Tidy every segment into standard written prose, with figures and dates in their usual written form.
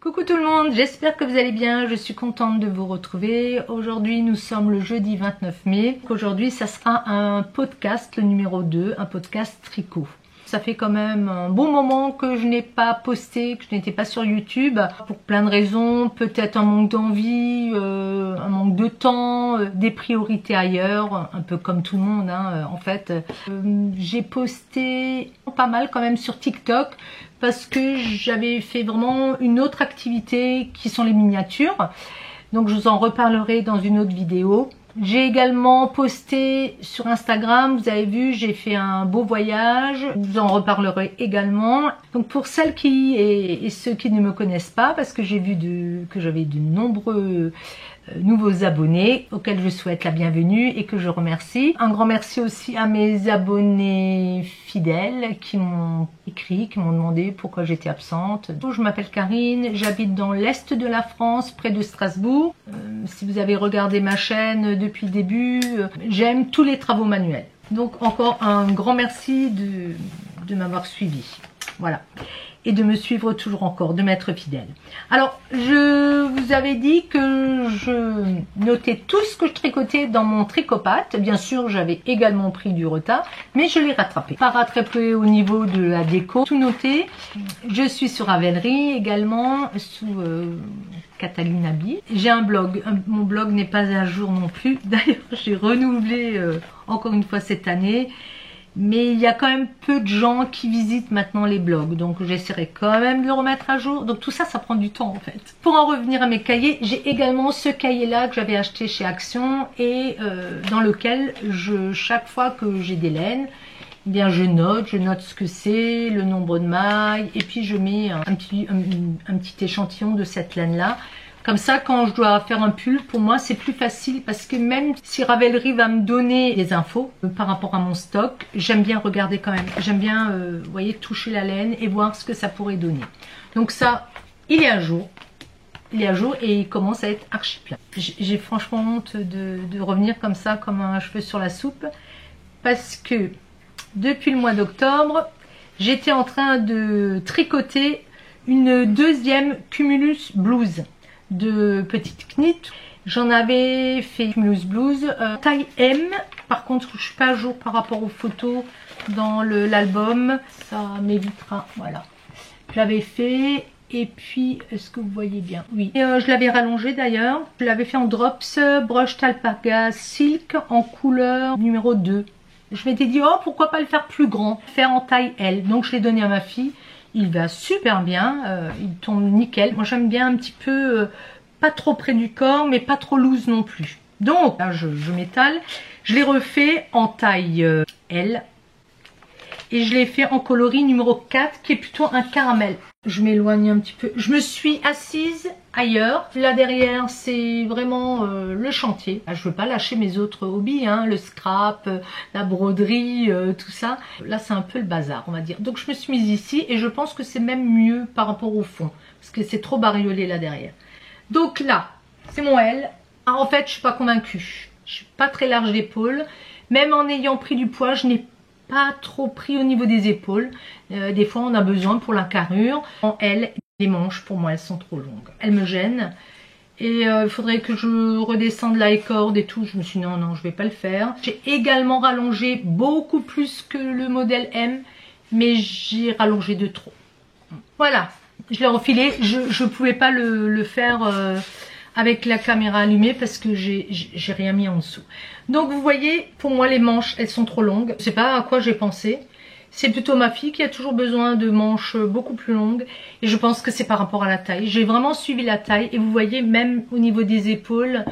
Coucou tout le monde, j'espère que vous allez bien, je suis contente de vous retrouver. Aujourd'hui nous sommes le jeudi 29 mai. Aujourd'hui ça sera un podcast, le numéro 2, un podcast tricot. Ça fait quand même un bon moment que je n'ai pas posté, que je n'étais pas sur YouTube, pour plein de raisons, peut-être un manque d'envie, un manque de temps, des priorités ailleurs, un peu comme tout le monde en fait. J'ai posté pas mal quand même sur TikTok, parce que j'avais fait vraiment une autre activité qui sont les miniatures. Donc je vous en reparlerai dans une autre vidéo. J'ai également posté sur Instagram, vous avez vu, j'ai fait un beau voyage, je vous en reparlerai également. Donc pour celles qui et ceux qui ne me connaissent pas, parce que j'ai vu que j'avais de nombreux nouveaux abonnés auxquels je souhaite la bienvenue et que je remercie. Un grand merci aussi à mes abonnés fidèles qui m'ont écrit, qui m'ont demandé pourquoi j'étais absente. Je m'appelle Karine, j'habite dans l'est de la France, près de Strasbourg. Si vous avez regardé ma chaîne depuis le début, j'aime tous les travaux manuels. Donc encore un grand merci de m'avoir suivi. Voilà. Et de me suivre toujours encore, de m'être fidèle. Alors, je vous avais dit que je notais tout ce que je tricotais dans mon tricopate. Bien sûr, j'avais également pris du retard, mais je l'ai rattrapé. Pas rattrapé au niveau de la déco, tout noté. Je suis sur Ravelry également, sous Cataline Abi. J'ai un blog, mon blog n'est pas à jour non plus. D'ailleurs, j'ai renouvelé encore une fois cette année. Mais il y a quand même peu de gens qui visitent maintenant les blogs, donc j'essaierai quand même de le remettre à jour. Donc tout ça, ça prend du temps en fait. Pour en revenir à mes cahiers, j'ai également ce cahier-là que j'avais acheté chez Action et dans lequel chaque fois que j'ai des laines, eh bien je note ce que c'est, le nombre de mailles, et puis je mets un petit échantillon de cette laine-là. Comme ça, quand je dois faire un pull, pour moi, c'est plus facile parce que même si Ravelry va me donner des infos par rapport à mon stock, j'aime bien regarder quand même. J'aime bien, vous voyez, toucher la laine et voir ce que ça pourrait donner. Donc ça, il est à jour. Il est à jour et il commence à être archi plein. J'ai franchement honte de revenir comme ça, comme un cheveu sur la soupe. Parce que depuis le mois d'octobre, j'étais en train de tricoter une deuxième Cumulus Blues de petites knits. J'en avais fait Cumulus Blues taille M. Par contre, je suis pas à jour par rapport aux photos dans l'album. Ça m'évitera. Voilà. Je l'avais fait. Et puis, est-ce que vous voyez bien? Oui. Je l'avais rallongé d'ailleurs. Je l'avais fait en Drops Brushed Alpaga Silk en couleur numéro 2. Je m'étais dit, oh, pourquoi pas le faire plus grand? Faire en taille L. Donc, je l'ai donné à ma fille. Il va super bien, il tombe nickel. Moi j'aime bien un petit peu, pas trop près du corps, mais pas trop loose non plus. Donc là je m'étale. Je l'ai refait en taille L. Et je l'ai fait en coloris numéro 4, qui est plutôt un caramel. Je m'éloigne un petit peu. Je me suis assise ailleurs. Là derrière, c'est vraiment le chantier. Je veux pas lâcher mes autres hobbies, le scrap, la broderie, tout ça. Là, c'est un peu le bazar, on va dire. Donc, je me suis mise ici et je pense que c'est même mieux par rapport au fond. Parce que c'est trop bariolé là derrière. Donc là, c'est mon L. En fait, je suis pas convaincue. Je suis pas très large d'épaule. Même en ayant pris du poids, je n'ai pas trop pris au niveau des épaules. Des fois on a besoin pour la carrure. En L, les manches pour moi elles sont trop longues. Elles me gênent. Et il faudrait que je redescende la corde et tout. Je me suis dit non, je vais pas le faire. J'ai également rallongé beaucoup plus que le modèle M. Mais j'ai rallongé de trop. Voilà, je l'ai refilé. Je pouvais pas le faire avec la caméra allumée parce que j'ai rien mis en dessous. Donc vous voyez, pour moi les manches elles sont trop longues. Je sais pas à quoi j'ai pensé. C'est plutôt ma fille qui a toujours besoin de manches beaucoup plus longues. Et je pense que c'est par rapport à la taille. J'ai vraiment suivi la taille. Et vous voyez, même au niveau des épaules,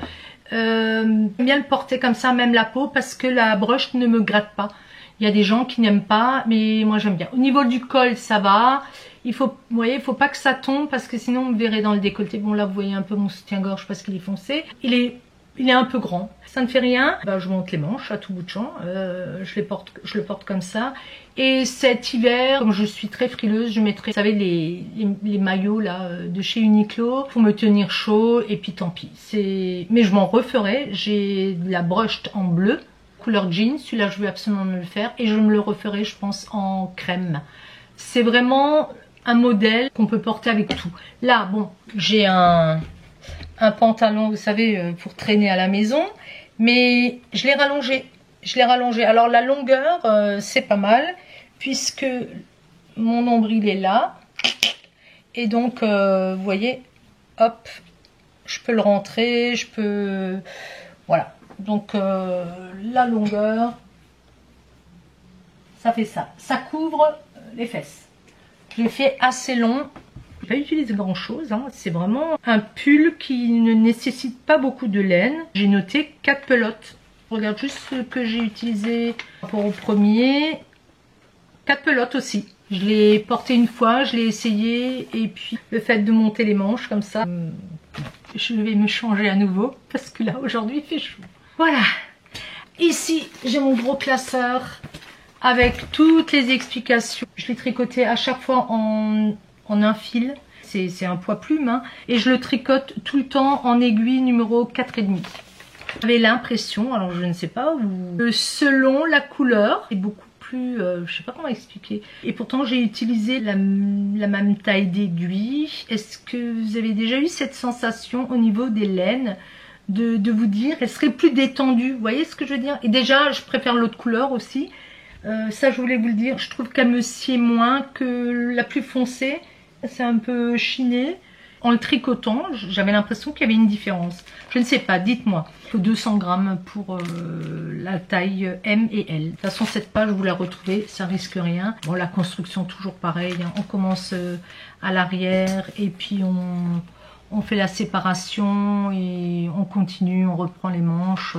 j'aime bien le porter comme ça, même la peau, parce que la broche ne me gratte pas. Il y a des gens qui n'aiment pas, mais moi j'aime bien. Au niveau du col, ça va. Il faut, vous voyez, il faut pas que ça tombe parce que sinon on me verrait dans le décolleté. Bon là, vous voyez un peu mon soutien-gorge parce qu'il est foncé. Il est un peu grand. Ça ne fait rien. Je monte les manches à tout bout de champ. Je le porte comme ça. Et cet hiver, comme je suis très frileuse, je mettrai, vous savez, les maillots là de chez Uniqlo pour me tenir chaud. Et puis tant pis. Mais je m'en referai. J'ai de la brushed en bleu, couleur jean. Celui-là, je veux absolument me le faire. Et je me le referai, je pense, en crème. C'est vraiment un modèle qu'on peut porter avec tout. Là, bon, j'ai un pantalon, vous savez, pour traîner à la maison, mais je l'ai rallongé. Alors la longueur, c'est pas mal, puisque mon nombril est là. Et donc, vous voyez, hop, je peux le rentrer, je peux... Voilà. Donc, la longueur, ça fait ça. Ça couvre les fesses. Je l'ai fait assez long. Je n'ai pas utilisé grand chose, hein. C'est vraiment un pull qui ne nécessite pas beaucoup de laine. J'ai noté 4 pelotes. Je regarde juste ce que j'ai utilisé pour au premier. 4 pelotes aussi. Je l'ai porté une fois, je l'ai essayé. Et puis le fait de monter les manches comme ça, je vais me changer à nouveau. Parce que là aujourd'hui il fait chaud. Voilà. Ici j'ai mon gros classeur avec toutes les explications. Je l'ai tricoté à chaque fois en un fil. C'est un poids plume, hein. Et je le tricote tout le temps en aiguille numéro 4,5. J'avais l'impression, alors je ne sais pas, selon la couleur, c'est beaucoup plus, je sais pas comment expliquer. Et pourtant j'ai utilisé la même taille d'aiguille. Est-ce que vous avez déjà eu cette sensation au niveau des laines de vous dire, elle serait plus détendue, vous voyez ce que je veux dire? Et déjà je préfère l'autre couleur aussi. Ça je voulais vous le dire, je trouve qu'elle me sied moins que la plus foncée. C'est un peu chiné. En le tricotant, j'avais l'impression qu'il y avait une différence. Je ne sais pas, dites-moi. Il faut 200 grammes pour la taille M et L. De toute façon, cette page, vous la retrouvez, ça risque rien. Bon, la construction, toujours pareil, hein. On commence à l'arrière et puis on fait la séparation et on continue, on reprend les manches.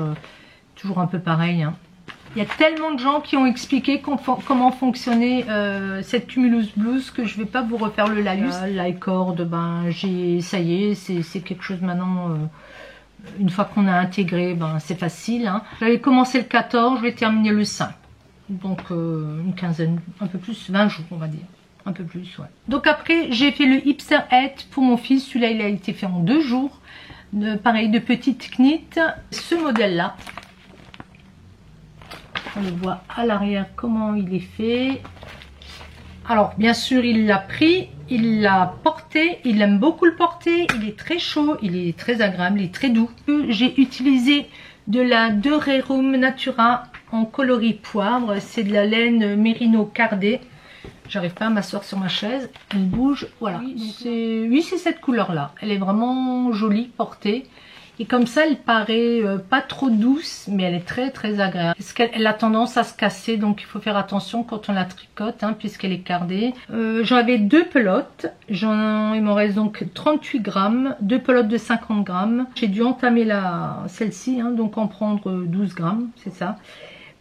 Toujours un peu pareil, hein. Il y a tellement de gens qui ont expliqué comment fonctionnait cette Cumulus Blouse que je ne vais pas vous refaire le laïus. La corde, ben, ça y est, c'est quelque chose maintenant, une fois qu'on a intégré, ben, c'est facile, hein. J'avais commencé le 14, je vais terminer le 5. Donc une quinzaine, un peu plus, 20 jours on va dire. Un peu plus, ouais. Donc après, j'ai fait le hipster head pour mon fils. Celui-là, il a été fait en 2 jours. Pareil, de petites knits. Ce modèle-là. On le voit à l'arrière comment il est fait. Alors bien sûr il l'a pris, il l'a porté, il aime beaucoup le porter, il est très chaud, il est très agréable, il est très doux. J'ai utilisé de la De Rerum Natura en coloris poivre, c'est de la laine Merino cardée. J'arrive pas à m'asseoir sur ma chaise, elle bouge, voilà. Oui, c'est cette couleur là, elle est vraiment jolie portée. Et comme ça, elle paraît pas trop douce, mais elle est très très agréable. Parce qu'elle a tendance à se casser, donc il faut faire attention quand on la tricote, hein, puisqu'elle est cardée. J'avais 2 pelotes, il m'en reste donc 38 grammes, 2 pelotes de 50 grammes. J'ai dû entamer celle-ci, hein, donc en prendre 12 grammes, c'est ça.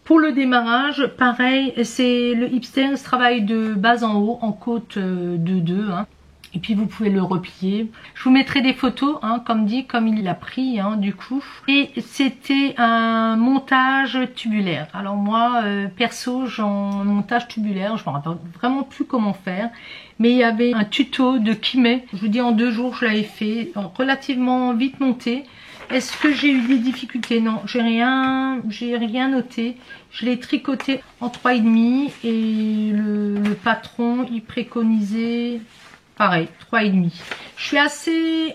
Pour le démarrage, pareil, c'est le hipster, ce travail de bas en haut, en côte de 2, hein. Et puis vous pouvez le replier. Je vous mettrai des photos, hein, comme dit, comme il l'a pris, hein, du coup. Et c'était un montage tubulaire. Alors moi, perso, j'en montage tubulaire, je ne me rappelle vraiment plus comment faire. Mais il y avait un tuto de Kimé. Je vous dis, en 2 jours, je l'avais fait, relativement vite monté. Est-ce que j'ai eu des difficultés? Non, j'ai rien noté. Je l'ai tricoté en 3,5 et le patron, il préconisait... Pareil, 3,5. Je suis assez,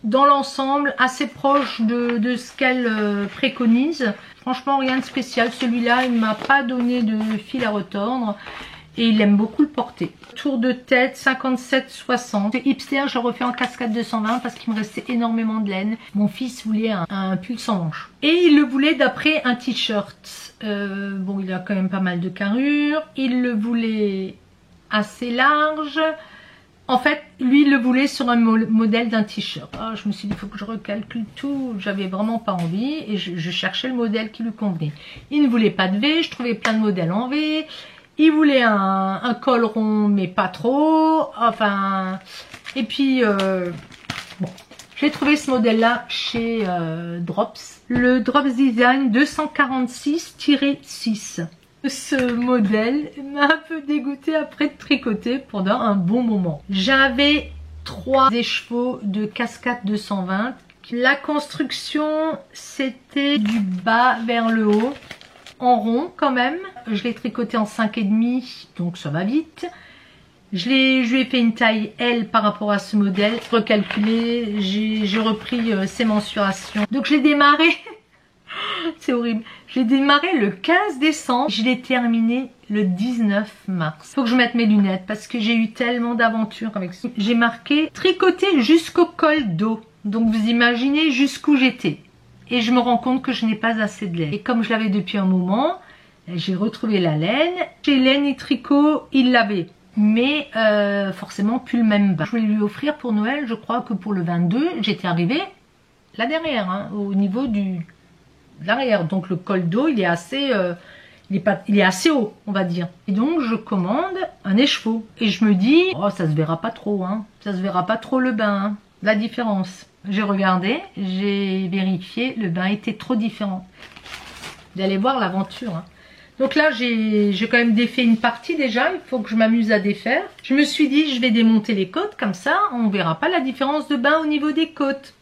dans l'ensemble, assez proche de ce qu'elle préconise. Franchement, rien de spécial. Celui-là, il ne m'a pas donné de fil à retordre. Et il aime beaucoup le porter. Tour de tête, 57,60. Le hipster, je le refais en cascade 220 parce qu'il me restait énormément de laine. Mon fils voulait un pull sans manches. Et il le voulait d'après un t-shirt. Bon, il a quand même pas mal de carrure. Il le voulait assez large. En fait, lui, il le voulait sur un modèle d'un t-shirt. Oh, je me suis dit, il faut que je recalcule tout. J'avais vraiment pas envie et je cherchais le modèle qui lui convenait. Il ne voulait pas de V, je trouvais plein de modèles en V. Il voulait un col rond, mais pas trop. Enfin, et puis, bon, j'ai trouvé ce modèle-là chez Drops. Le Drops Design 246-6. Ce modèle m'a un peu dégoûté après de tricoter pendant un bon moment. J'avais 3 écheveaux de cascade 220. La construction, c'était du bas vers le haut, en rond quand même. Je l'ai tricoté en 5,5, donc ça va vite. Je lui ai fait une taille L par rapport à ce modèle. Recalculé, j'ai repris ses mensurations. Donc je l'ai démarré, c'est horrible. Je l'ai démarré le 15 décembre. Je l'ai terminé le 19 mars. Faut que je mette mes lunettes parce que j'ai eu tellement d'aventures avec ça. J'ai marqué tricoter jusqu'au col dos. Donc vous imaginez jusqu'où j'étais. Et je me rends compte que je n'ai pas assez de laine. Et comme je l'avais depuis un moment, j'ai retrouvé la laine. Chez Laine et Tricot, il l'avait. Mais forcément plus le même bain. Je voulais lui offrir pour Noël, je crois que pour le 22, j'étais arrivée là derrière, hein, au niveau de l'arrière. Donc le col dos, il est assez, il est assez haut, on va dire. Et donc je commande un écheveau. Et je me dis, oh ça se verra pas trop, hein. Ça se verra pas trop le bain, hein. La différence. J'ai regardé, j'ai vérifié, le bain était trop différent. Vous allez voir l'aventure, hein. Donc là, j'ai quand même défait une partie déjà. Il faut que je m'amuse à défaire. Je me suis dit, je vais démonter les côtes. Comme ça, on ne verra pas la différence de bain au niveau des côtes.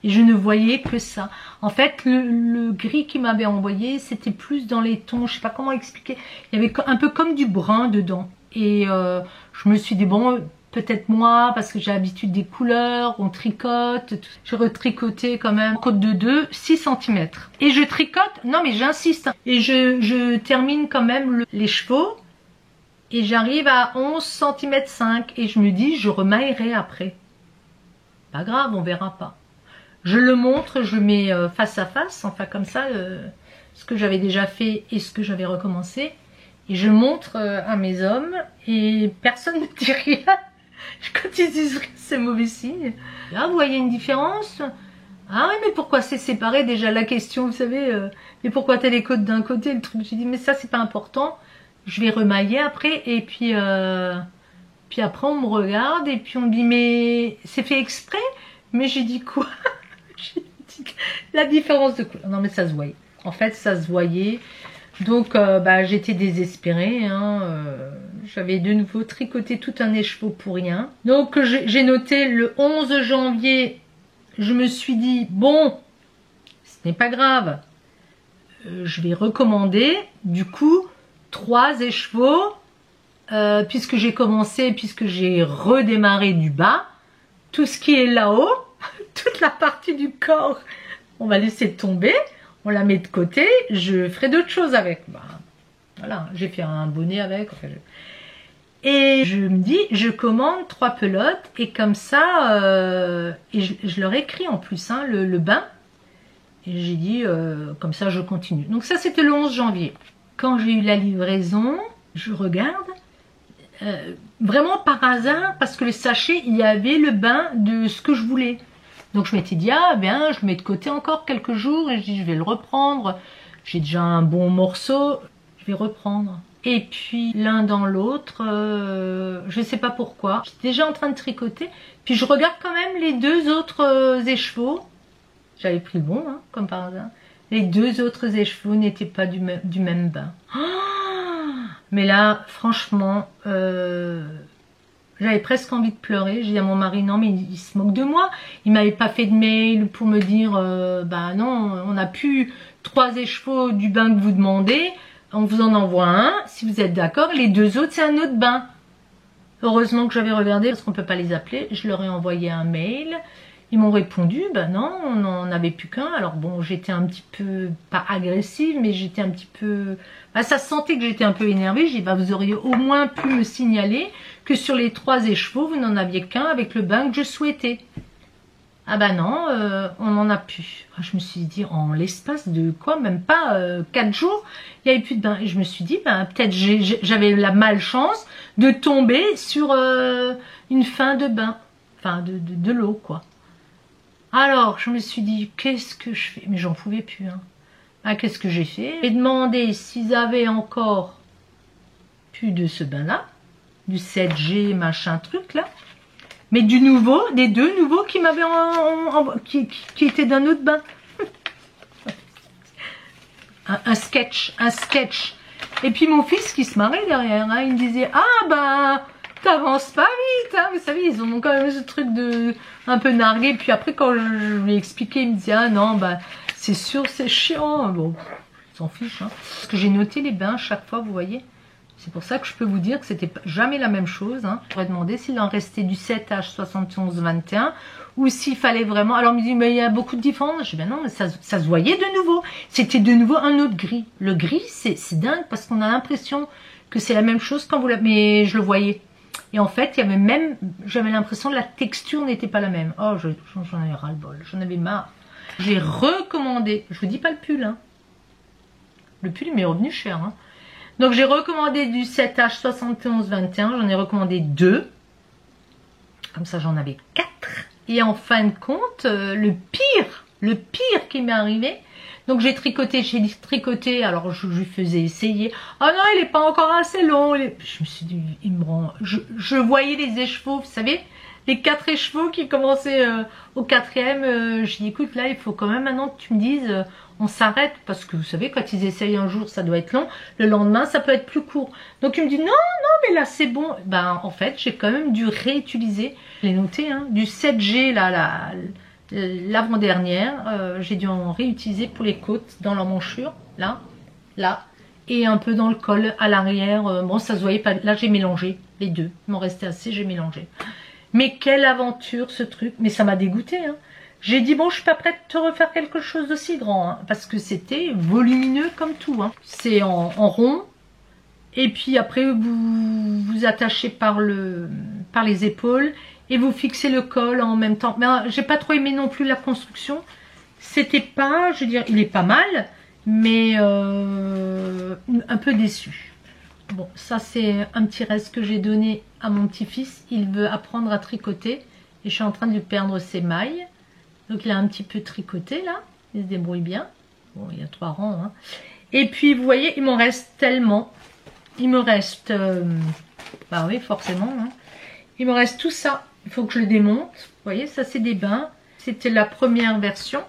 Et je ne voyais que ça. En fait, le gris qu'il m'avait envoyé, c'était plus dans les tons. Je ne sais pas comment expliquer. Il y avait un peu comme du brun dedans. Et je me suis dit, bon, peut-être moi, parce que j'ai l'habitude des couleurs, on tricote. J'ai retricoté quand même côte de 2, 6 cm. Et je tricote, non mais j'insiste. Et je termine quand même les chevaux. Et j'arrive à 11 cm 5. Et je me dis, je remaillerai après. Pas grave, on verra pas. Je le montre, je le mets face à face, enfin comme ça, ce que j'avais déjà fait et ce que j'avais recommencé. Et je montre à mes hommes et personne ne dit rien. Quand ils disent que c'est mauvais signe. Là, vous voyez une différence? Ah oui, mais pourquoi c'est séparé? Déjà la question, vous savez, mais pourquoi t'as les côtes d'un côté, le truc? J'ai dit, mais ça, c'est pas important. Je vais remailler après. Et puis après, on me regarde et puis on me dit, mais c'est fait exprès? Mais j'ai dit quoi? J'ai dit la différence de couleur. Non, mais ça se voyait. En fait, ça se voyait. Donc, j'étais désespérée. Hein, j'avais de nouveau tricoté tout un écheveau pour rien. Donc, j'ai noté le 11 janvier. Je me suis dit, bon, ce n'est pas grave. Je vais recommander, du coup, 3 écheveaux. Puisque j'ai commencé, puisque j'ai redémarré du bas. Tout ce qui est là-haut, toute la partie du corps, on va laisser tomber. On la met de côté, je ferai d'autres choses avec. Voilà, j'ai fait un bonnet avec. Enfin, et je me dis, je commande 3 pelotes et comme ça, et je leur écris en plus hein, le bain. Et j'ai dit, comme ça je continue. Donc ça c'était le 11 janvier. Quand j'ai eu la livraison, je regarde, vraiment par hasard, parce que le sachet, il y avait le bain de ce que je voulais. Donc je m'étais dit, ah bien, je le mets de côté encore quelques jours et je dis, je vais le reprendre. J'ai déjà un bon morceau, je vais reprendre. Et puis l'un dans l'autre, je ne sais pas pourquoi. J'étais déjà en train de tricoter. Puis je regarde quand même les 2 autres écheveaux. J'avais pris le bon, hein, comme par hasard. Les 2 autres écheveaux n'étaient pas du même bain. Oh, mais là, franchement... j'avais presque envie de pleurer. J'ai dit à mon mari, non mais il se moque de moi. Il m'avait pas fait de mail pour me dire, bah non, on n'a plus 3 écheveaux du bain que vous demandez. On vous en envoie un, si vous êtes d'accord. Les 2 autres, c'est un autre bain. Heureusement que j'avais regardé parce qu'on peut pas les appeler. Je leur ai envoyé un mail. Ils m'ont répondu, bah non, on n'en avait plus qu'un. Alors bon, j'étais un petit peu, pas agressive, mais j'étais un petit peu... Bah, ça se sentait que j'étais un peu énervée. J'ai dit, bah vous auriez au moins pu me signaler que sur les 3 écheveaux, vous n'en aviez qu'un avec le bain que je souhaitais. Ah bah non, on n'en a plus. Je me suis dit, en l'espace de quoi, même pas 4 jours, il n'y avait plus de bain. Et je me suis dit, bah, peut-être j'avais la malchance de tomber sur une fin de bain. Enfin, de l'eau, quoi. Alors, je me suis dit, qu'est-ce que je fais? Mais j'en pouvais plus. Hein. Ah, qu'est-ce que j'ai fait? J'ai demandé s'ils avaient encore plus de ce bain-là, du 7G, machin truc, là. Mais du nouveau, des 2 nouveaux qui m'avaient qui étaient d'un autre bain. un sketch. Et puis mon fils qui se marrait derrière, hein, il me disait, ah bah... T'avances pas vite, hein. Vous savez, ils ont quand même ce truc de un peu nargué. Puis après, quand je lui ai expliqué, il me dit, ah non, bah c'est sûr, c'est chiant. Bon, ils s'en fichent. Hein. Parce que j'ai noté les bains chaque fois, vous voyez. C'est pour ça que je peux vous dire que c'était jamais la même chose. Hein. J'aurais demandé s'il en restait du 7H71-21 ou s'il fallait vraiment... Alors, il me dit, mais il y a beaucoup de différences. Je dis, ben non, mais ça se voyait de nouveau. C'était de nouveau un autre gris. Le gris, c'est dingue parce qu'on a l'impression que c'est la même chose quand vous la... Mais je le voyais. Et en fait, il y avait même... J'avais l'impression que la texture n'était pas la même. Oh, j'en ai ras-le-bol. J'en avais marre. J'ai recommandé... Je vous dis pas le pull, hein. Le pull, il m'est revenu cher, hein. Donc j'ai recommandé du 7H71-21, j'en ai recommandé 2. Comme ça j'en avais 4. Et en fin de compte, le pire qui m'est arrivé, donc j'ai tricoté, alors je lui faisais essayer. Oh non, il n'est pas encore assez long. Je me suis dit, il me rend... Je voyais les écheveaux, vous savez, les 4 écheveaux qui commençaient au 4e. J'ai dit, écoute, là, il faut quand même maintenant que tu me dises... on s'arrête parce que vous savez quand ils essayent un jour ça doit être long, le lendemain ça peut être plus court. Donc il me dit non mais là c'est bon. Ben en fait j'ai quand même dû réutiliser, je l'ai noté hein, du 7G là l'avant-dernière, j'ai dû en réutiliser pour les côtes dans l'emmanchure là et un peu dans le col à l'arrière. Bon ça se voyait pas, là j'ai mélangé les deux, il m'en restait assez, j'ai mélangé. Mais quelle aventure ce truc, mais ça m'a dégoûté hein. J'ai dit, bon, je suis pas prête de te refaire quelque chose d'aussi grand, hein, parce que c'était volumineux comme tout. Hein. C'est en rond, et puis après, vous attachez par les épaules, et vous fixez le col en même temps. Mais j'ai pas trop aimé non plus la construction. C'était pas, je veux dire, il est pas mal, mais un peu déçu. Bon, ça c'est un petit reste que j'ai donné à mon petit-fils. Il veut apprendre à tricoter, et je suis en train de lui perdre ses mailles. Donc il a un petit peu tricoté là, il se débrouille bien. Bon, il y a 3 rangs. Hein. Et puis vous voyez, il m'en reste tellement. Il me reste, bah oui forcément. Hein. Il me reste tout ça. Il faut que je le démonte. Vous voyez, ça c'est des bains. C'était la première version.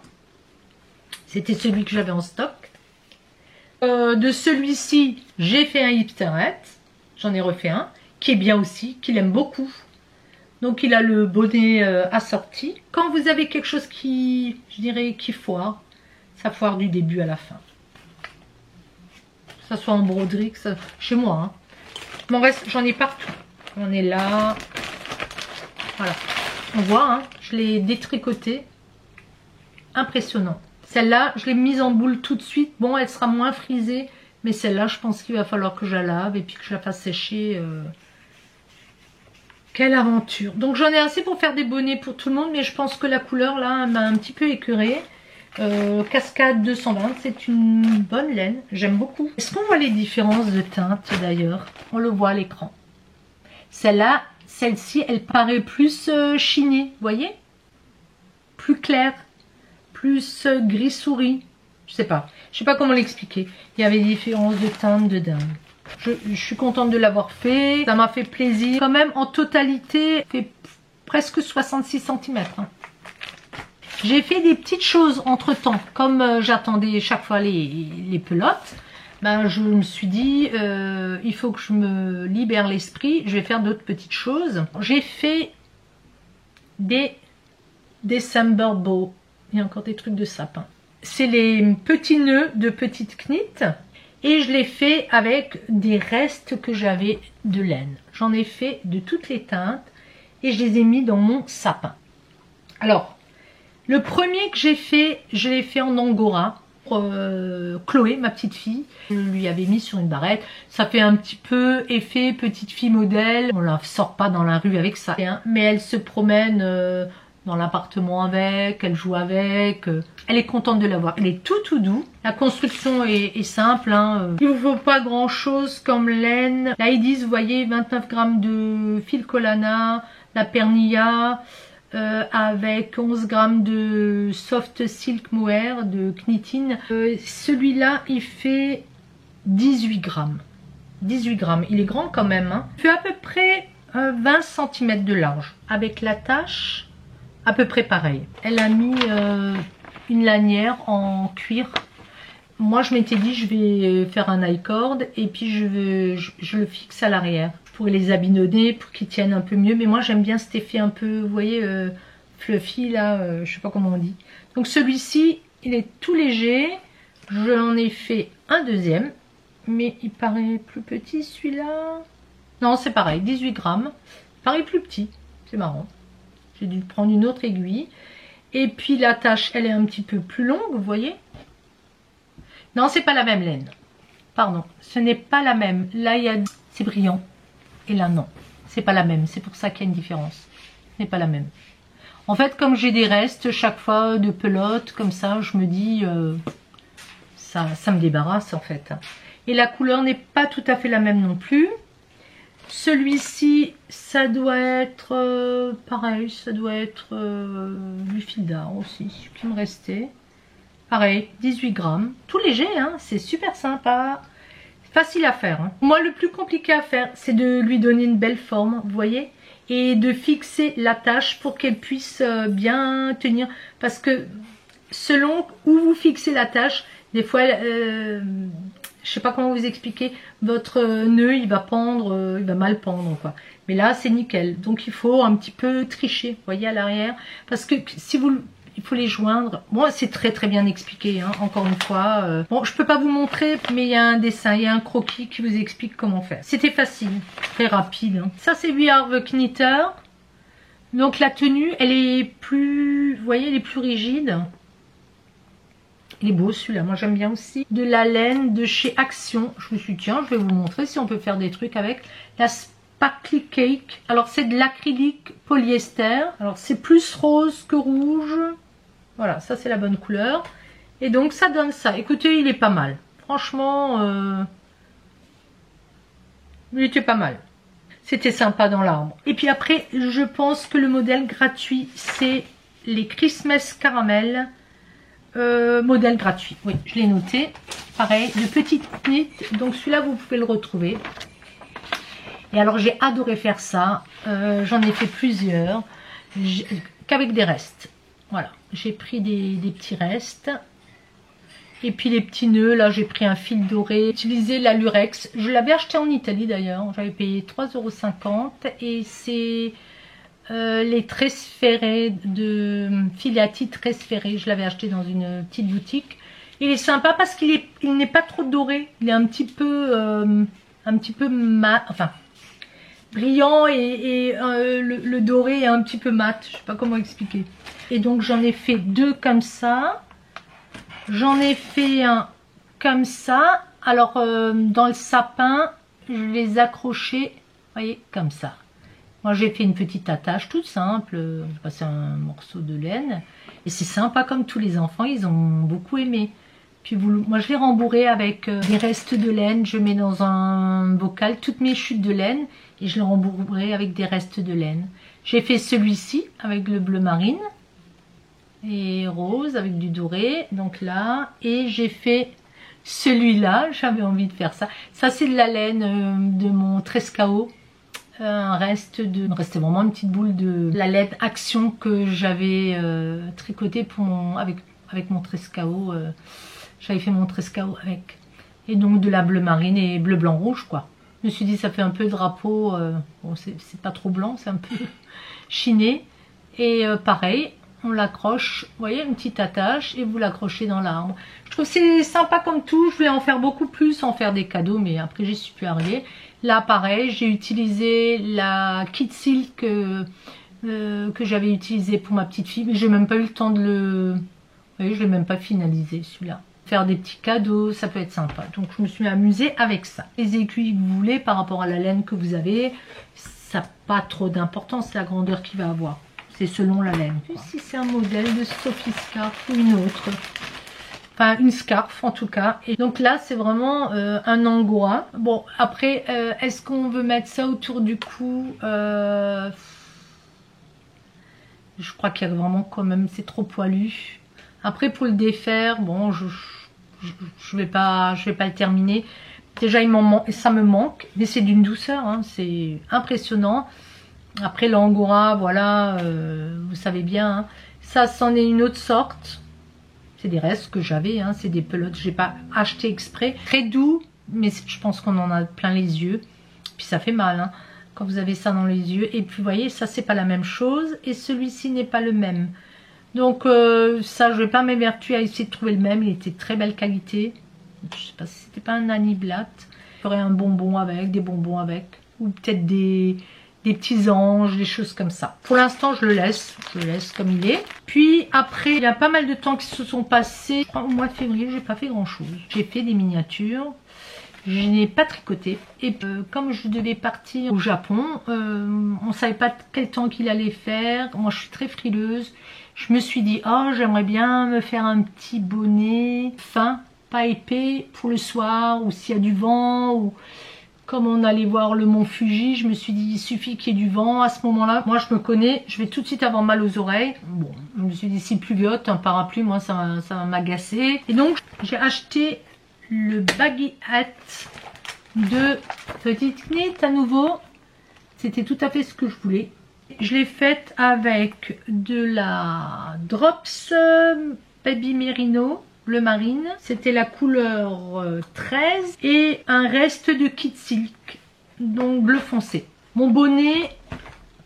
C'était celui que j'avais en stock. De celui-ci, j'ai fait un hipsterette. J'en ai refait un, qui est bien aussi, qu'il aime beaucoup. Donc il a le bonnet assorti. Quand vous avez quelque chose qui, je dirais, qui foire, ça foire du début à la fin. Que ça soit en broderie, que ça... chez moi. Hein. J'en ai partout. On est là. Voilà. On voit, hein, je l'ai détricoté. Impressionnant. Celle-là, je l'ai mise en boule tout de suite. Bon, elle sera moins frisée. Mais celle-là, je pense qu'il va falloir que je la lave et puis que je la fasse sécher... Quelle aventure. Donc j'en ai assez pour faire des bonnets pour tout le monde, mais je pense que la couleur là m'a un petit peu écœurée. Cascade 220, c'est une bonne laine, j'aime beaucoup. Est-ce qu'on voit les différences de teinte d'ailleurs? On le voit à l'écran. Celle-là, celle-ci, elle paraît plus chinée, vous voyez? Plus claire, plus gris souris. Je sais pas comment l'expliquer. Il y avait des différences de teinte de dingue. Je suis contente de l'avoir fait, ça m'a fait plaisir. Quand même, en totalité, fait presque 66 cm. Hein. J'ai fait des petites choses entre temps. Comme j'attendais chaque fois les pelotes, ben, je me suis dit, il faut que je me libère l'esprit. Je vais faire d'autres petites choses. J'ai fait des December Bow. Il y a encore des trucs de sapin. C'est les petits nœuds de petites knittes. Et je l'ai fait avec des restes que j'avais de laine. J'en ai fait de toutes les teintes et je les ai mis dans mon sapin. Alors, le premier que j'ai fait, je l'ai fait en angora. Chloé, ma petite fille, je lui avais mis sur une barrette. Ça fait un petit peu effet petite fille modèle. On la sort pas dans la rue avec ça. Mais elle se promène dans l'appartement avec, elle joue avec. Elle est contente de l'avoir. Elle est tout doux. La construction est simple. Hein. Il ne vous faut pas grand chose comme laine. La Heidi, vous voyez, 29 grammes de fil collana. La Pernilla avec 11 grammes de soft silk mohair de knitting. Celui-là, il fait 18 grammes. 18 grammes. Il est grand quand même. Hein. Il fait à peu près 20 cm de large. Avec la tache, à peu près pareil. Elle a mis... une lanière en cuir. Moi je m'étais dit je vais faire un i-cord et puis je le fixe à l'arrière. Je pourrais les abinonner pour qu'ils tiennent un peu mieux, mais moi j'aime bien cet effet un peu, vous voyez, fluffy là, je sais pas comment on dit. Donc celui-ci il est tout léger. J'en ai fait un deuxième mais il paraît plus petit celui-là. Non, c'est pareil, 18 grammes. Il paraît plus petit, c'est marrant. J'ai dû prendre une autre aiguille. Et puis la tache, elle est un petit peu plus longue, vous voyez. Non, c'est pas la même laine. Pardon, ce n'est pas la même. Là, c'est brillant. Et là, non. C'est pas la même. C'est pour ça qu'il y a une différence. Ce n'est pas la même. En fait, comme j'ai des restes chaque fois de pelote, comme ça, je me dis, ça me débarrasse en fait. Et la couleur n'est pas tout à fait la même non plus. Celui-ci, ça doit être pareil, ça doit être du fil d'art aussi, ce qui me restait. Pareil, 18 grammes, tout léger, hein, c'est super sympa, facile à faire. Hein. Moi, le plus compliqué à faire, c'est de lui donner une belle forme, vous voyez, et de fixer la tache pour qu'elle puisse bien tenir. Parce que selon où vous fixez la tache, des fois, je sais pas comment vous expliquer, votre nœud il va pendre, il va mal pendre quoi. Mais là c'est nickel, donc il faut un petit peu tricher, vous voyez à l'arrière, parce que si vous, il faut les joindre. Bon, c'est très bien expliqué, hein, encore une fois. Bon, je peux pas vous montrer, mais il y a un dessin, il y a un croquis qui vous explique comment faire. C'était facile, très rapide. Hein. Ça c'est We Are the Knitter. Donc la tenue, elle est plus, vous voyez, elle est plus rigide. Il est beau celui-là, moi j'aime bien aussi. De la laine de chez Action. Je me suis dit, tiens, je vais vous montrer si on peut faire des trucs avec. La Sparkly Cake. Alors c'est de l'acrylique polyester. Alors c'est plus rose que rouge. Voilà, ça c'est la bonne couleur. Et donc ça donne ça. Écoutez, il est pas mal. Franchement, il était pas mal. C'était sympa dans l'arbre. Et puis après, je pense que le modèle gratuit, c'est les Christmas Caramel. Modèle gratuit, oui, je l'ai noté. Pareil, de petites knits. Donc celui-là, vous pouvez le retrouver. Et alors, j'ai adoré faire ça. J'en ai fait plusieurs. Qu'avec des restes. Voilà, j'ai pris des petits restes. Et puis les petits nœuds, là, j'ai pris un fil doré. J'ai utilisé la Lurex. Je l'avais acheté en Italie d'ailleurs. J'avais payé 3,50 €. Et c'est... les tresses ferrées de Filiati tresses ferrées, je l'avais acheté dans une petite boutique. Il est sympa parce qu'il n'est pas trop doré, il est un petit peu mat, enfin brillant et le doré est un petit peu mat, je sais pas comment expliquer. Et donc j'en ai fait deux comme ça, j'en ai fait un comme ça. Alors dans le sapin, je les accrochais, vous voyez, comme ça. Moi j'ai fait une petite attache toute simple, j'ai passé un morceau de laine. Et c'est sympa comme tous les enfants, ils ont beaucoup aimé. Puis moi je l'ai rembourré avec des restes de laine, je mets dans un bocal toutes mes chutes de laine. Et je l'ai rembourré avec des restes de laine. J'ai fait celui-ci avec le bleu marine. Et rose avec du doré, donc là. Et j'ai fait celui-là, j'avais envie de faire ça. Ça c'est de la laine de mon Trescao. Un reste de... Il me restait vraiment une petite boule de la laine Action que j'avais tricoté pour avec mon Trescao. J'avais fait mon Trescao avec. Et donc de la bleu marine et bleu blanc rouge quoi. Je me suis dit ça fait un peu drapeau. Bon c'est pas trop blanc, c'est un peu chiné. Et pareil, on l'accroche, vous voyez, une petite attache et vous l'accrochez dans l'arbre. Je trouve que c'est sympa comme tout. Je voulais en faire beaucoup plus, en faire des cadeaux, mais après j'y suis plus arrivée. Là pareil, j'ai utilisé la Kit Silk que j'avais utilisé pour ma petite fille, mais j'ai même pas eu le temps de le... Vous voyez, je l'ai même pas finalisé celui-là. Faire des petits cadeaux, ça peut être sympa. Donc je me suis amusée avec ça. Les aiguilles que vous voulez par rapport à la laine que vous avez, ça n'a pas trop d'importance, la grandeur qu'il va avoir. C'est selon la laine. Si c'est un modèle de Sophie Scarf ou une autre. Enfin une scarf en tout cas. Et donc là c'est vraiment un angora. Bon après est-ce qu'on veut mettre ça autour du cou? Je crois qu'il y a vraiment quand même, c'est trop poilu. Après pour le défaire, bon je vais pas le terminer. Déjà ça me manque, mais c'est d'une douceur, hein, c'est impressionnant. Après l'angora, voilà, vous savez bien, hein, ça c'en est une autre sorte. C'est des restes que j'avais, hein, c'est des pelotes, j'ai pas acheté exprès. Très doux, mais je pense qu'on en a plein les yeux. Puis ça fait mal, hein, quand vous avez ça dans les yeux. Et puis vous voyez, ça c'est pas la même chose, et celui-ci n'est pas le même. Donc ça, je vais pas m'évertuer à essayer de trouver le même, il était de très belle qualité. Je sais pas si c'était pas un Aniblatt. Je ferais un bonbon avec, des bonbons avec. Ou peut-être des petits anges, des choses comme ça. Pour l'instant, je le laisse comme il est. Puis après, il y a pas mal de temps qui se sont passés. Au mois de février, j'ai pas fait grand chose. J'ai fait des miniatures. Je n'ai pas tricoté. Et comme je devais partir au Japon, on ne savait pas quel temps qu'il allait faire. Moi, je suis très frileuse. Je me suis dit, oh, j'aimerais bien me faire un petit bonnet fin, pas épais, pour le soir, ou s'il y a du vent, ou... Comme on allait voir le mont Fuji, je me suis dit, il suffit qu'il y ait du vent. À ce moment-là, moi, je me connais, je vais tout de suite avoir mal aux oreilles. Bon, je me suis dit, si pluviote, un parapluie, moi, ça va m'agacer. Et donc, j'ai acheté le baggy hat de Petite Knit à nouveau. C'était tout à fait ce que je voulais. Je l'ai faite avec de la Drops Baby Merino bleu marine, c'était la couleur 13 et un reste de Kid Silk, donc bleu foncé. Mon bonnet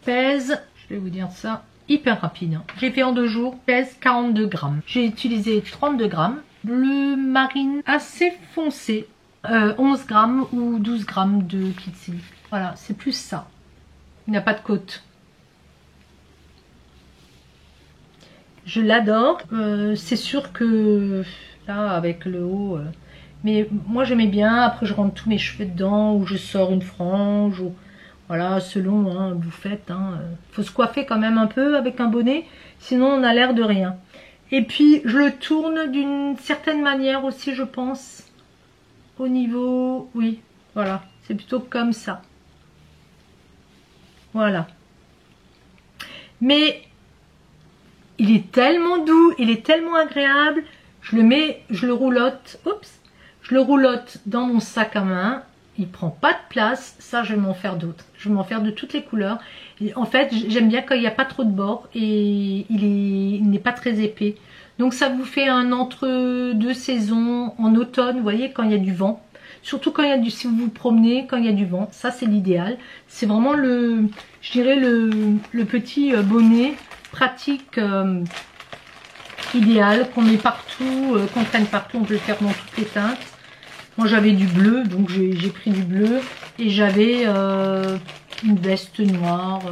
pèse, je vais vous dire ça, hyper rapide, hein. J'ai fait en 2 jours, pèse 42 grammes. J'ai utilisé 32 grammes, bleu marine assez foncé, 11 grammes ou 12 grammes de Kid Silk. Voilà, c'est plus ça. Il n'y a pas de côte. Je l'adore, c'est sûr que là avec le haut, mais moi j'aimais bien, après je rentre tous mes cheveux dedans, ou je sors une frange, ou voilà, selon, hein, vous faites, hein, faut se coiffer quand même un peu avec un bonnet, sinon on a l'air de rien. Et puis je le tourne d'une certaine manière aussi, je pense, au niveau, oui, voilà, c'est plutôt comme ça. Voilà. Mais il est tellement doux, il est tellement agréable. Je le mets, je le roulotte, oups, je le roulotte dans mon sac à main. Il prend pas de place. Ça, je vais m'en faire d'autres. Je vais m'en faire de toutes les couleurs. Et en fait, j'aime bien quand il n'y a pas trop de bords et il n'est pas très épais. Donc ça vous fait un entre-deux saisons en automne, vous voyez, quand il y a du vent. Surtout quand il y a si vous vous promenez, quand il y a du vent. Ça, c'est l'idéal. C'est vraiment le, je dirais, le petit bonnet pratique idéal qu'on met partout, qu'on traîne partout, on peut le faire dans toutes les teintes. Moi j'avais du bleu, donc j'ai pris du bleu et j'avais une veste noire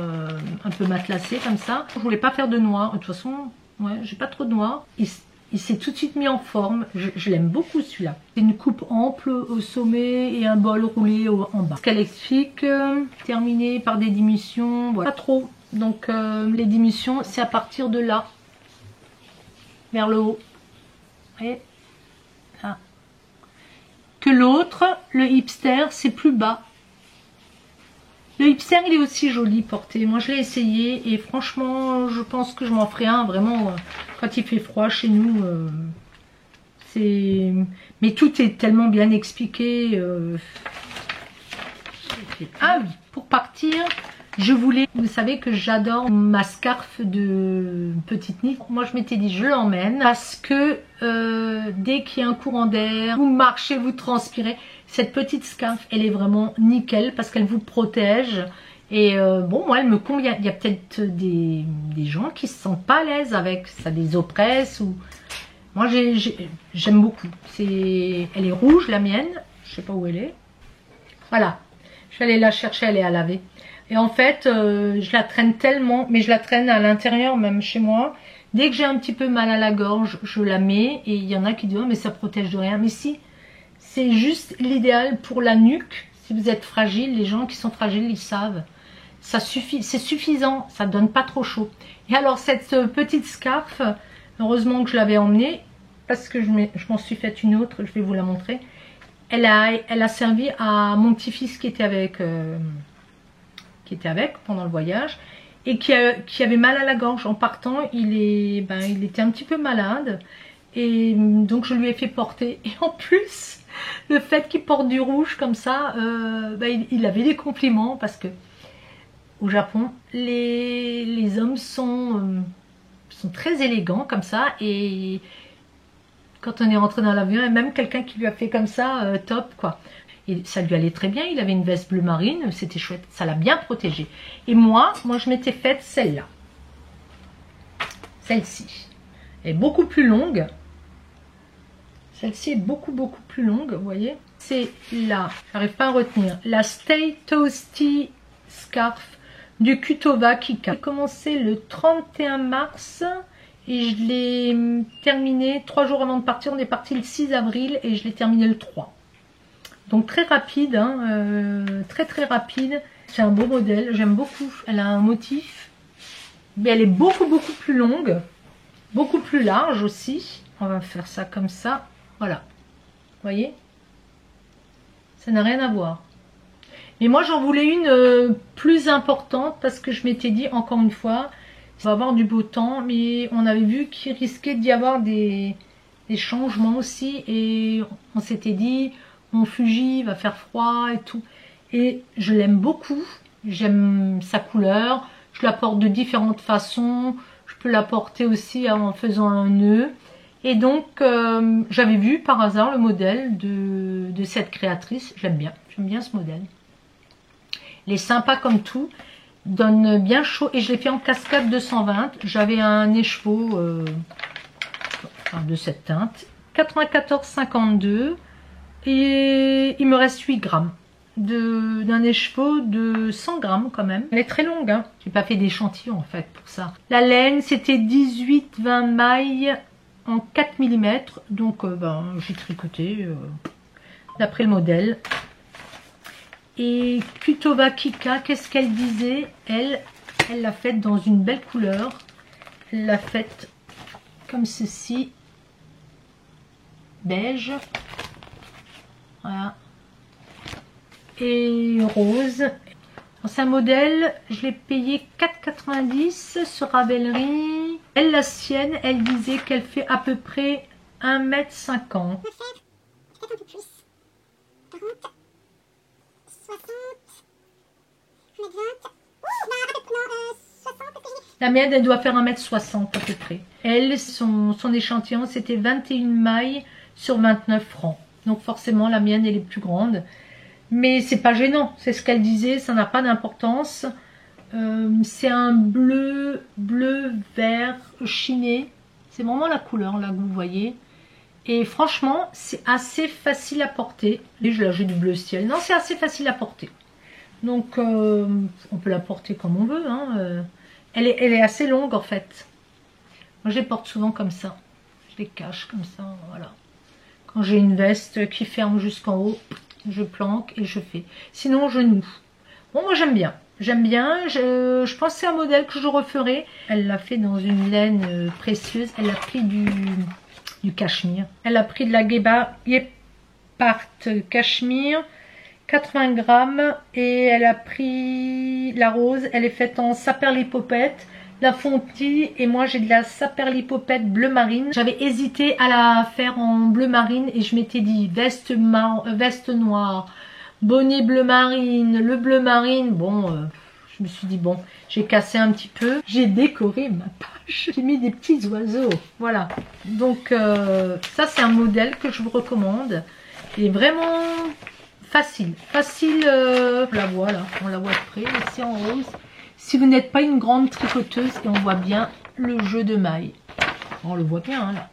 un peu matelassée comme ça. Je voulais pas faire de noir, de toute façon ouais, j'ai pas trop de noir. Il s'est tout de suite mis en forme, je l'aime beaucoup celui-là. C'est une coupe ample au sommet et un bol roulé en bas. Scalexique, terminé par des diminutions, voilà. Pas trop. Donc les diminutions, c'est à partir de là, vers le haut. Et là. Que l'autre, le hipster, c'est plus bas. Le hipster, il est aussi joli porté. Moi, je l'ai essayé et franchement, je pense que je m'en ferai un vraiment quand il fait froid chez nous. Mais tout est tellement bien expliqué. Ah oui, pour partir... Je voulais, vous savez que j'adore ma scarf de Petite Knit. Moi je m'étais dit je l'emmène parce que dès qu'il y a un courant d'air, vous marchez, vous transpirez, cette petite scarf elle est vraiment nickel parce qu'elle vous protège. Et bon moi elle me convient. Il y a peut-être des gens qui se sentent pas à l'aise avec ça, des oppresses ou... Moi j'aime beaucoup. Elle est rouge la mienne, je sais pas où elle est. Voilà, je vais aller la chercher, elle est à laver. Et en fait, je la traîne tellement, mais je la traîne à l'intérieur, même chez moi. Dès que j'ai un petit peu mal à la gorge, je la mets. Et il y en a qui disent, oh, mais ça protège de rien. Mais si, c'est juste l'idéal pour la nuque. Si vous êtes fragile, les gens qui sont fragiles, ils savent. Ça suffit, c'est suffisant, ça donne pas trop chaud. Et alors, cette petite scarf, heureusement que je l'avais emmenée, parce que je m'en suis faite une autre, je vais vous la montrer. Elle a servi à mon petit-fils qui était avec pendant le voyage et qui avait mal à la gorge en partant. Il était un petit peu malade et donc je lui ai fait porter. Et en plus le fait qu'il porte du rouge comme ça, il avait des compliments parce que au Japon les hommes sont très élégants comme ça. Et quand on est rentré dans l'avion, il y a même quelqu'un qui lui a fait comme ça, top quoi. Et ça lui allait très bien, il avait une veste bleu marine, c'était chouette, ça l'a bien protégé. Et moi je m'étais faite celle-là. Celle-ci. Elle est beaucoup plus longue. Celle-ci est beaucoup plus longue, vous voyez. C'est la, j'arrive pas à retenir, la Stay Toasty Scarf du Kutova Kika. J'ai commencé le 31 mars et je l'ai terminé 3 jours avant de partir. On est parti le 6 avril et je l'ai terminé le 3. Donc très rapide, hein, très rapide. C'est un beau modèle, j'aime beaucoup. Elle a un motif, mais elle est beaucoup plus longue, beaucoup plus large aussi. On va faire ça comme ça, voilà. Vous voyez? Ça n'a rien à voir. Mais moi j'en voulais une plus importante parce que je m'étais dit encore une fois, ça va avoir du beau temps, mais on avait vu qu'il risquait d'y avoir des changements aussi et on s'était dit mon Fuji va faire froid et tout. Et je l'aime beaucoup, j'aime sa couleur, je la porte de différentes façons, je peux la porter aussi en faisant un nœud. Et donc j'avais vu par hasard le modèle de cette créatrice, j'aime bien ce modèle. Il est sympa comme tout, donne bien chaud et je l'ai fait en cascade 220. J'avais un écheveau de cette teinte, 94,52 et il me reste 8 grammes d'un écheveau de 100 grammes quand même. Elle est très longue, hein. J'ai pas fait d'échantillon en fait pour ça. La laine c'était 18-20 mailles en 4 mm, donc j'ai tricoté d'après le modèle. Et Kutova Kika, qu'est-ce qu'elle disait? Elle l'a faite dans une belle couleur. Elle l'a faite comme ceci, beige, voilà, et rose. C'est un modèle, je l'ai payé 4,90 sur Ravelry. Elle, la sienne, elle disait qu'elle fait à peu près 1,50 m. Peut-être un peu plus. 40, 60, 1,20 m. La mienne, elle doit faire 1,60 m à peu près. Elle, son échantillon, c'était 21 mailles sur 29 francs. Donc forcément, la mienne, elle est plus grande. Mais c'est pas gênant, c'est ce qu'elle disait, ça n'a pas d'importance. C'est un bleu vert chiné. C'est vraiment la couleur là que vous voyez. Et franchement, c'est assez facile à porter. Et je j'ai du bleu ciel. Non, c'est assez facile à porter. Donc, on peut la porter comme on veut. Hein. Elle est assez longue en fait. Moi, je les porte souvent comme ça. Je les cache comme ça, voilà. Quand j'ai une veste qui ferme jusqu'en haut, je planque et je fais. Sinon, je noue. Bon, moi, j'aime bien. J'aime bien. Je pense que c'est un modèle que je referai. Elle l'a fait dans une laine précieuse. Elle a pris du cachemire. Elle a pris de la Gepard cachemire, 80 grammes. Et elle a pris la rose. Elle est faite en saperlipopette, la fontie. Et moi, j'ai de la saperlipopette bleu marine. J'avais hésité à la faire en bleu marine. Et je m'étais dit veste noire, bonnet bleu marine, le bleu marine. Bon, je me suis dit bon, j'ai cassé un petit peu. J'ai décoré ma page. J'ai mis des petits oiseaux. Voilà. Donc ça, c'est un modèle que je vous recommande. Il est vraiment facile. Facile, on la voit là. On la voit de près. Ici en rose. Si vous n'êtes pas une grande tricoteuse, et on voit bien le jeu de mailles. On le voit bien hein, là.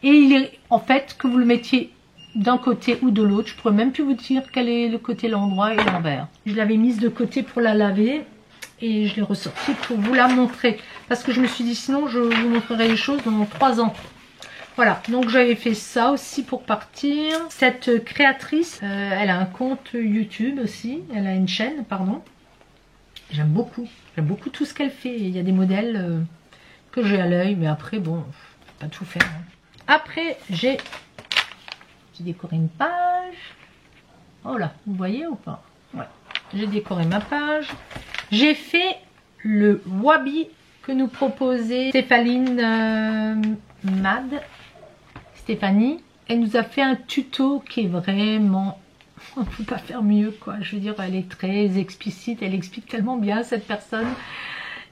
Et il est en fait que vous le mettiez d'un côté ou de l'autre. Je pourrais même plus vous dire quel est le côté, l'endroit et l'envers. Je l'avais mise de côté pour la laver et je l'ai ressortie pour vous la montrer. Parce que je me suis dit sinon je vous montrerai les choses dans 3 ans. Voilà, donc j'avais fait ça aussi pour partir. Cette créatrice, elle a un compte YouTube aussi. Elle a une chaîne, pardon. J'aime beaucoup tout ce qu'elle fait. Il y a des modèles que j'ai à l'œil, mais après, bon, je peux pas tout faire. Hein. Après, j'ai décoré une page. Oh là, vous voyez ou pas? Ouais, j'ai décoré ma page. J'ai fait le wabi que nous proposait Stéphanie. Elle nous a fait un tuto qui est vraiment... On ne peut pas faire mieux, quoi. Je veux dire, elle est très explicite. Elle explique tellement bien, cette personne.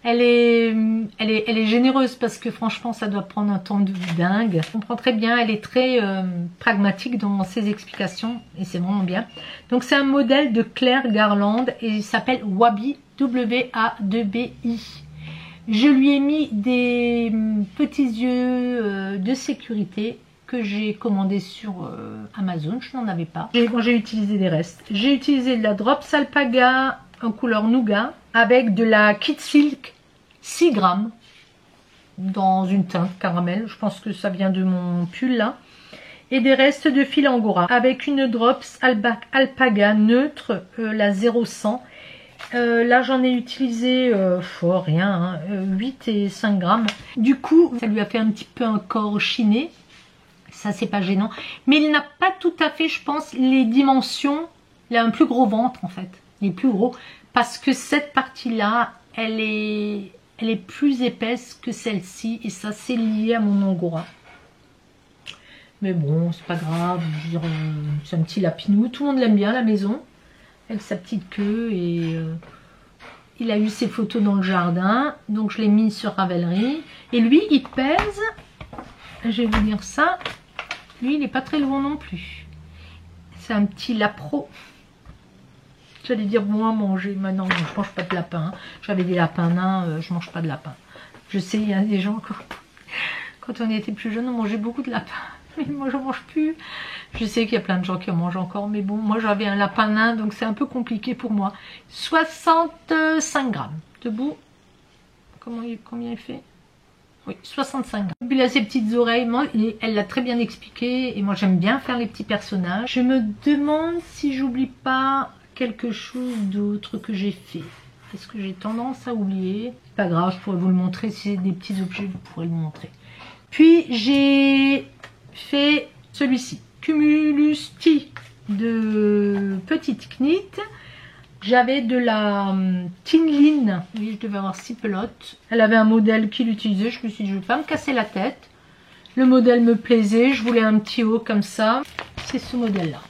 Elle est généreuse parce que franchement, ça doit prendre un temps de dingue. Je comprends très bien. Elle est très pragmatique dans ses explications et c'est vraiment bien. Donc, c'est un modèle de Claire Garland et il s'appelle Wabi, W-A-2-B-I. Je lui ai mis des petits yeux de sécurité que j'ai commandé sur Amazon, je n'en avais pas. J'ai utilisé des restes. J'ai utilisé de la Drops Alpaga en couleur nougat avec de la Kid Silk 6 grammes dans une teinte caramel. Je pense que ça vient de mon pull là. Et des restes de fil Angora avec une Drops Alpaga neutre, la 0100. Là j'en ai utilisé rien, hein, 8 et 5 grammes. Du coup ça lui a fait un petit peu un corps chiné. Ça c'est pas gênant. Mais il n'a pas tout à fait, je pense, les dimensions. Il a un plus gros ventre en fait. Il est plus gros. Parce que cette partie là, elle est plus épaisse que celle-ci. Et ça c'est lié à mon Angora. Mais bon, c'est pas grave, je veux dire, c'est un petit lapinou. Tout le monde l'aime bien à la maison, avec sa petite queue. Et il a eu ses photos dans le jardin, donc je l'ai mis sur Ravelry. Et lui, il pèse, je vais vous dire ça, lui, il n'est pas très lourd non plus. C'est un petit lapro. J'allais dire bon à manger, maintenant je mange pas de lapin. Hein. J'avais des lapins nains, je mange pas de lapin. Je sais, il y a des gens, quand on était plus jeune, on mangeait beaucoup de lapins. Mais moi je mange plus. Je sais qu'il y a plein de gens qui en mangent encore, mais bon, moi j'avais un lapin nain, donc c'est un peu compliqué pour moi. 65 grammes. Debout, combien il fait? Oui, 65 grammes. Puis il a ses petites oreilles, moi, elle l'a très bien expliqué, et moi j'aime bien faire les petits personnages. Je me demande si j'oublie pas quelque chose d'autre que j'ai fait. Est-ce que j'ai tendance à oublier? C'est pas grave, je pourrais vous le montrer, si c'est des petits objets, je pourrais le montrer. Puis j'ai fait celui-ci, Cumulus Tea de Petite Knit. J'avais de la Tinline, oui, je devais avoir 6 pelotes. Elle avait un modèle qui l'utilisait, je me suis dit je ne vais pas me casser la tête. Le modèle me plaisait, je voulais un petit haut comme ça. C'est ce modèle là.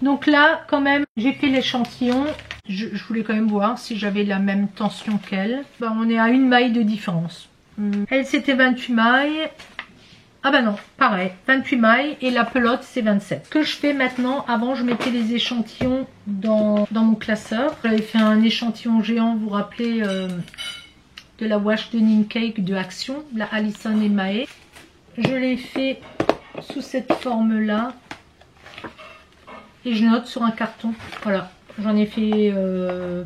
Donc là quand même j'ai fait l'échantillon. Je voulais quand même voir si j'avais la même tension qu'elle. Ben, on est à une maille de différence. Elle c'était 28 mailles. Ah bah non, pareil, 28 mailles et la pelote c'est 27. Ce que je fais maintenant, avant je mettais les échantillons dans mon classeur. J'avais fait un échantillon géant, vous vous rappelez, de la wash de Nim Cake de Action, la Alison et Mae. Je l'ai fait sous cette forme là et je note sur un carton. Voilà, j'en ai fait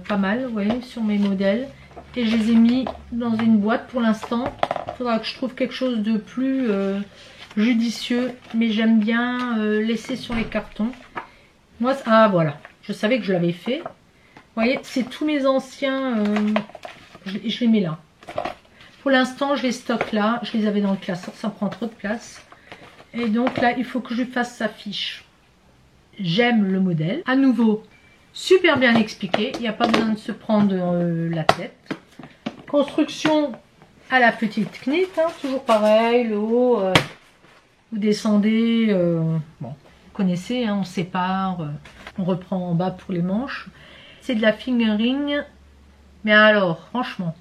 pas mal, vous voyez, sur mes modèles. Et je les ai mis dans une boîte pour l'instant. Il faudra que je trouve quelque chose de plus judicieux. Mais j'aime bien laisser sur les cartons. Moi, ah voilà, je savais que je l'avais fait. Vous voyez, c'est tous mes anciens. Je les mets là. Pour l'instant, je les stocke là. Je les avais dans le classeur, ça prend trop de place. Et donc là, il faut que je fasse sa fiche. J'aime le modèle. À nouveau, super bien expliqué. Il n'y a pas besoin de se prendre la tête. Construction à la Petite Knit, hein, toujours pareil, le haut, vous descendez, bon, vous connaissez, hein, on sépare, on reprend en bas pour les manches. C'est de la fingering, mais alors, franchement,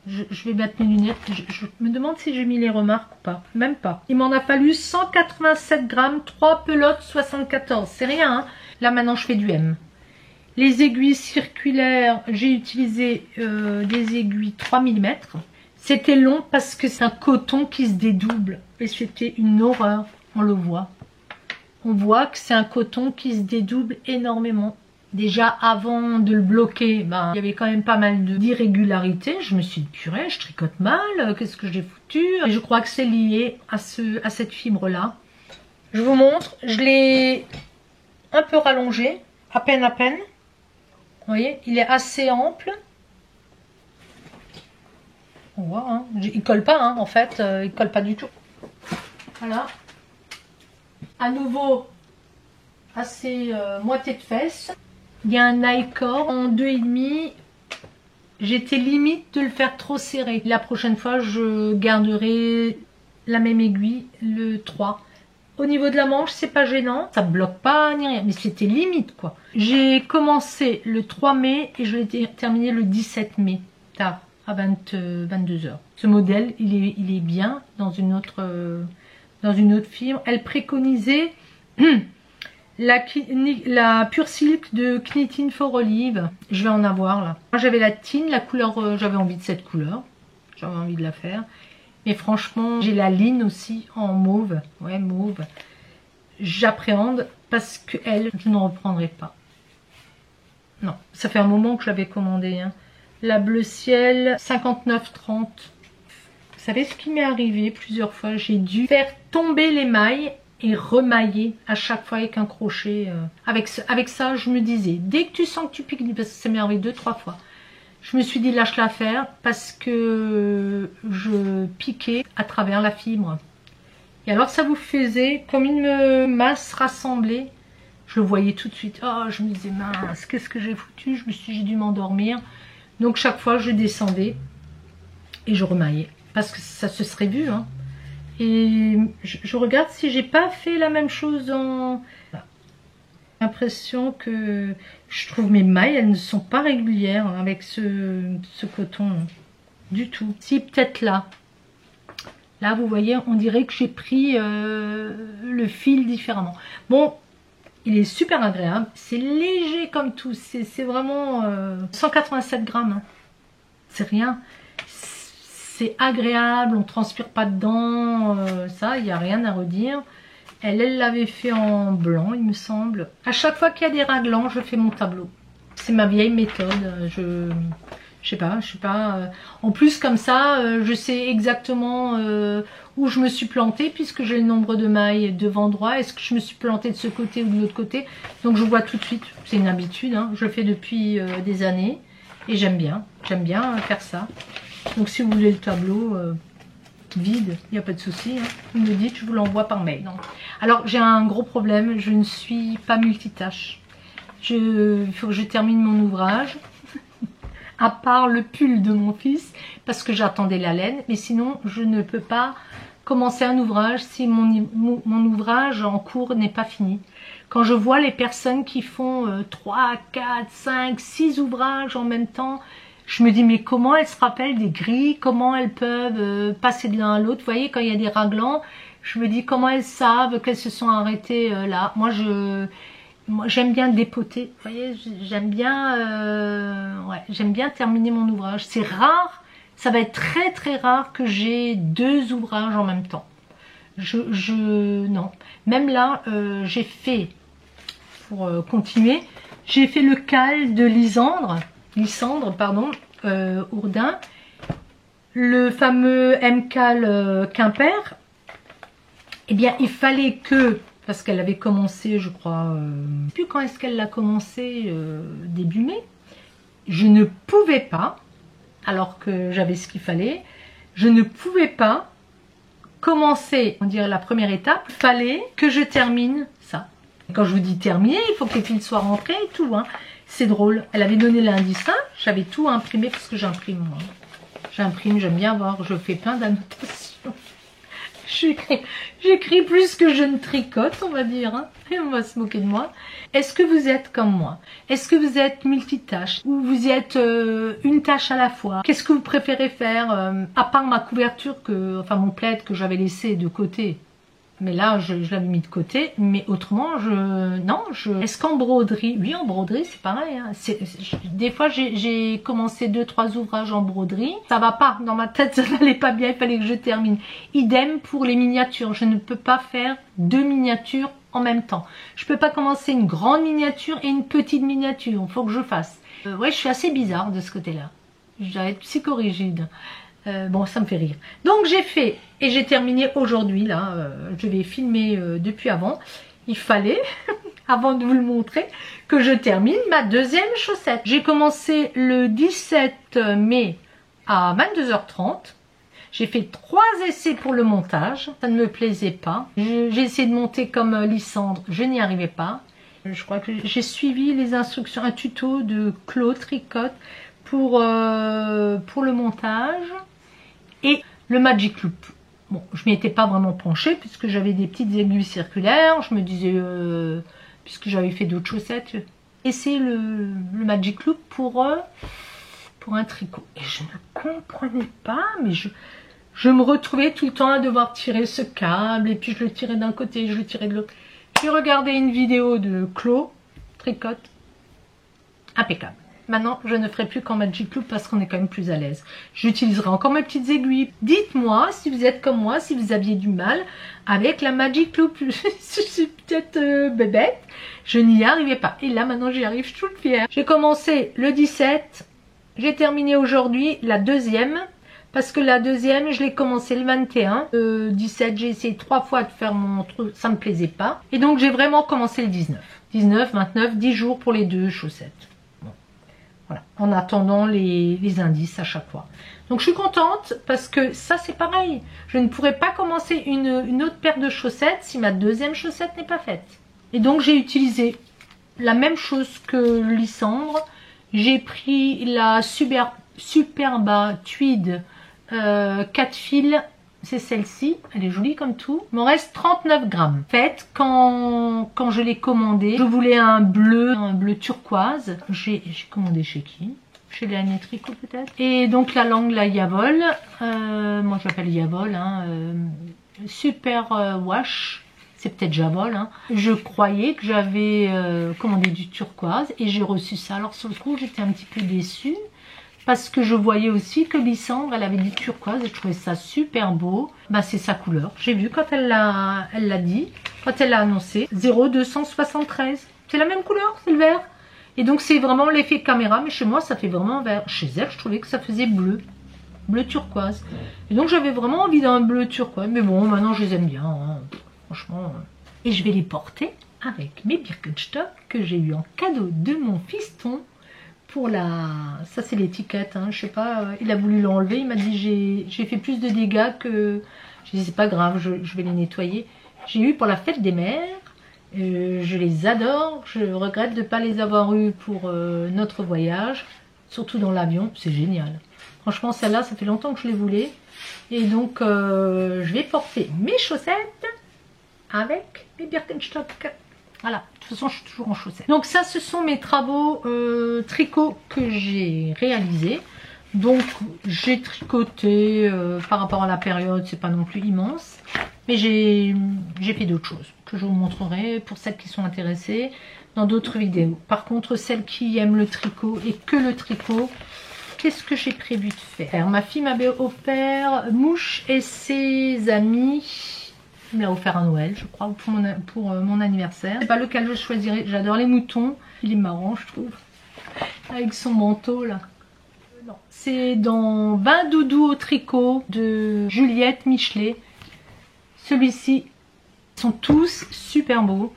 je vais mettre mes lunettes, je me demande si j'ai mis les remarques ou pas, même pas. Il m'en a fallu 187 grammes, 3 pelotes 74, c'est rien, hein. Là maintenant je fais du M. Les aiguilles circulaires, j'ai utilisé des aiguilles 3 mm. C'était long parce que c'est un coton qui se dédouble. Et c'était une horreur, on le voit. On voit que c'est un coton qui se dédouble énormément. Déjà avant de le bloquer, ben, il y avait quand même pas mal d'irrégularités. Je me suis dit, purée, je tricote mal, qu'est-ce que j'ai foutu? Et je crois que c'est lié à cette fibre-là. Je vous montre, je l'ai un peu rallongé, à peine. Vous voyez, il est assez ample. On voit, hein. Il colle pas, hein, en fait. Il colle pas du tout. Voilà. À nouveau, assez moitié de fesses. Il y a un I-cord en 2,5. J'étais limite de le faire trop serré. La prochaine fois, je garderai la même aiguille, le 3. Au niveau de la manche, c'est pas gênant, ça bloque pas ni rien, mais c'était limite quoi. J'ai commencé le 3 mai et je l'ai terminé le 17 mai, tard, à 22 h. Ce modèle, il est bien dans une autre fibre. Elle préconisait la Pure Silk de Knitting for Olive. Je vais en avoir là. Moi j'avais la Tin, la couleur, j'avais envie de cette couleur, j'avais envie de la faire. Mais franchement, j'ai la Line aussi en mauve. Ouais, mauve. J'appréhende parce que elle, je n'en reprendrai pas. Non, ça fait un moment que je l'avais commandé. Hein. La bleu ciel, 59,30. Vous savez ce qui m'est arrivé plusieurs fois? J'ai dû faire tomber les mailles et remailler à chaque fois avec un crochet. Avec ça, je me disais, dès que tu sens que tu piques, parce que ça m'est arrivé 2-3 fois, je me suis dit lâche l'affaire parce que je piquais à travers la fibre. Et alors ça vous faisait comme une masse rassemblée. Je le voyais tout de suite. Oh, je me disais mince, qu'est-ce que j'ai foutu? J'ai dû m'endormir. Donc chaque fois je descendais et je remaillais. Parce que ça se serait vu. Hein. Et je regarde si j'ai pas fait la même chose en... J'ai l'impression que je trouve mes mailles, elles ne sont pas régulières avec ce coton. Du tout. Si, peut-être là. Là, vous voyez, on dirait que j'ai pris le fil différemment. Bon, il est super agréable. C'est léger comme tout. C'est vraiment 187 grammes. Hein. C'est rien. C'est agréable, on ne transpire pas dedans. Ça, il n'y a rien à redire. Elle l'avait fait en blanc, il me semble. À chaque fois qu'il y a des raglans, je fais mon tableau. C'est ma vieille méthode. Je sais pas. En plus, comme ça, je sais exactement où je me suis plantée, puisque j'ai le nombre de mailles devant droit. Est-ce que je me suis plantée de ce côté ou de l'autre côté? Donc je vois tout de suite. C'est une habitude. Hein. Je le fais depuis des années. Et j'aime bien. J'aime bien faire ça. Donc si vous voulez le tableau vide, il n'y a pas de souci. Hein. Vous me dites, je vous l'envoie par mail. Donc. Alors j'ai un gros problème. Je ne suis pas multitâche. Il faut que je termine mon ouvrage. À part le pull de mon fils, parce que j'attendais la laine, mais sinon je ne peux pas commencer un ouvrage si mon ouvrage en cours n'est pas fini. Quand je vois les personnes qui font 3, 4, 5, 6 ouvrages en même temps, je me dis mais comment elles se rappellent des grilles, comment elles peuvent passer de l'un à l'autre. Vous voyez, quand il y a des raglans, je me dis comment elles savent qu'elles se sont arrêtées là. Moi j'aime bien dépoter, vous voyez, j'aime bien terminer mon ouvrage. C'est rare, ça va être très très rare que j'ai 2 ouvrages en même temps. Non. Même là, j'ai fait, pour continuer, j'ai fait le cal de Lysandre, Ourdin, le fameux M-cal Quimper. Eh bien, il fallait que... Parce qu'elle avait commencé, je crois, je ne sais plus quand est-ce qu'elle l'a commencé, début mai. Je ne pouvais pas, alors que j'avais ce qu'il fallait, je ne pouvais pas commencer, on dirait la première étape, il fallait que je termine ça. Quand je vous dis terminer, il faut que les fils soient rentrés et tout. Hein. C'est drôle, elle avait donné l'indice 1, j'avais tout imprimé parce que j'imprime moi. J'imprime, j'aime bien voir, je fais plein d'annotations. J'écris plus que je ne tricote, on va dire, hein, et on va se moquer de moi. Est-ce que vous êtes comme moi? Est-ce que vous êtes multitâche? Ou vous êtes une tâche à la fois? Qu'est-ce que vous préférez faire? À part ma couverture, mon plaid que j'avais laissé de côté. Mais là, je l'avais mis de côté. Mais autrement, Est-ce qu'en broderie? Oui, en broderie, c'est pareil. Hein. Des fois, j'ai commencé 2-3 ouvrages en broderie. Ça va pas. Dans ma tête, ça n'allait pas bien. Il fallait que je termine. Idem pour les miniatures. Je ne peux pas faire 2 miniatures en même temps. Je peux pas commencer une grande miniature et une petite miniature. Il faut que je fasse. Ouais, je suis assez bizarre de ce côté-là. Je dois être psychorigide. Bon, ça me fait rire. Donc j'ai fait, et j'ai terminé aujourd'hui, là, je vais filmer depuis avant. Il fallait, avant de vous le montrer, que je termine ma 2e chaussette. J'ai commencé le 17 mai à 22h30. J'ai fait 3 essais pour le montage, ça ne me plaisait pas. J'ai essayé de monter comme Lysandre, je n'y arrivais pas. Je crois que j'ai suivi les instructions, un tuto de Claude Tricotte pour le montage. Et le Magic Loop. Bon, je m'y étais pas vraiment penchée puisque j'avais des petites aiguilles circulaires. Je me disais, puisque j'avais fait d'autres chaussettes, essayer le Magic Loop pour un tricot. Et je ne comprenais pas, mais je me retrouvais tout le temps à devoir tirer ce câble. Et puis je le tirais d'un côté, je le tirais de l'autre. J'ai regardé une vidéo de Claude Tricotte. Impeccable. maintenant je ne ferai plus qu'en Magic Loop parce qu'on est quand même plus à l'aise. J'utiliserai encore mes petites aiguilles. Dites-moi si vous êtes comme moi, si vous aviez du mal avec la Magic Loop. Je suis peut-être bébête, je n'y arrivais pas. Et là maintenant j'y arrive, je suis toute fière. J'ai commencé le 17, j'ai terminé aujourd'hui la deuxième. Parce que la deuxième, je l'ai commencé le 21. Le 17, j'ai essayé 3 fois de faire mon truc, ça me plaisait pas. Et donc, j'ai vraiment commencé le 19. 19, 29, 10 jours pour les 2 chaussettes. Bon. Voilà, en attendant les indices à chaque fois. Donc, je suis contente parce que ça, c'est pareil. Je ne pourrais pas commencer une autre paire de chaussettes si ma deuxième chaussette n'est pas faite. Et donc, j'ai utilisé la même chose que Lysandre. J'ai pris la Superba Tweed 4 fils, c'est celle-ci, elle est jolie comme tout. Il me reste 39 grammes. En fait, quand je l'ai commandé, je voulais un bleu turquoise. J'ai commandé chez qui? Chez Léanie Tricot peut-être. Et donc la langue, la Yavol, moi je l'appelle Yavol, hein, Super Wash, c'est peut-être Javol. Hein. Je croyais que j'avais commandé du turquoise et j'ai reçu ça. Alors sur le coup, j'étais un petit peu déçue. Parce que je voyais aussi que Lysandre, elle avait du turquoise et je trouvais ça super beau. Bah, c'est sa couleur. J'ai vu quand elle l'a dit, quand elle l'a annoncé, 0273. C'est la même couleur, c'est le vert. Et donc c'est vraiment l'effet caméra, mais chez moi ça fait vraiment vert. Chez elle, je trouvais que ça faisait bleu. Bleu turquoise. Et donc j'avais vraiment envie d'un bleu turquoise. Mais bon, maintenant je les aime bien. Hein. Franchement. Et je vais les porter avec mes Birkenstock que j'ai eu en cadeau de mon fiston. Pour la... Ça c'est l'étiquette, hein. Je sais pas, il a voulu l'enlever, il m'a dit j'ai fait plus de dégâts que... Je dis c'est pas grave, je vais les nettoyer. J'ai eu pour la fête des mères, je les adore, je regrette de ne pas les avoir eu pour notre voyage, surtout dans l'avion, c'est génial. Franchement celle-là, ça fait longtemps que je les voulais. Et donc je vais porter mes chaussettes avec mes Birkenstock. Voilà, de toute façon je suis toujours en chaussettes. Donc ça ce sont mes travaux tricot que j'ai réalisés. Donc j'ai tricoté par rapport à la période, c'est pas non plus immense. Mais j'ai fait d'autres choses que je vous montrerai pour celles qui sont intéressées dans d'autres vidéos. Par contre celles qui aiment le tricot et que le tricot, qu'est-ce que j'ai prévu de faire? Ma fille m'avait offert Mouche et ses amis. Il me l'a offert à Noël, je crois, ou pour mon anniversaire. C'est pas lequel je choisirais. J'adore les moutons. Il est marrant, je trouve. Avec son manteau, là. Non. C'est dans 20 doudous au tricot de Juliette Michelet. Celui-ci, ils sont tous super beaux.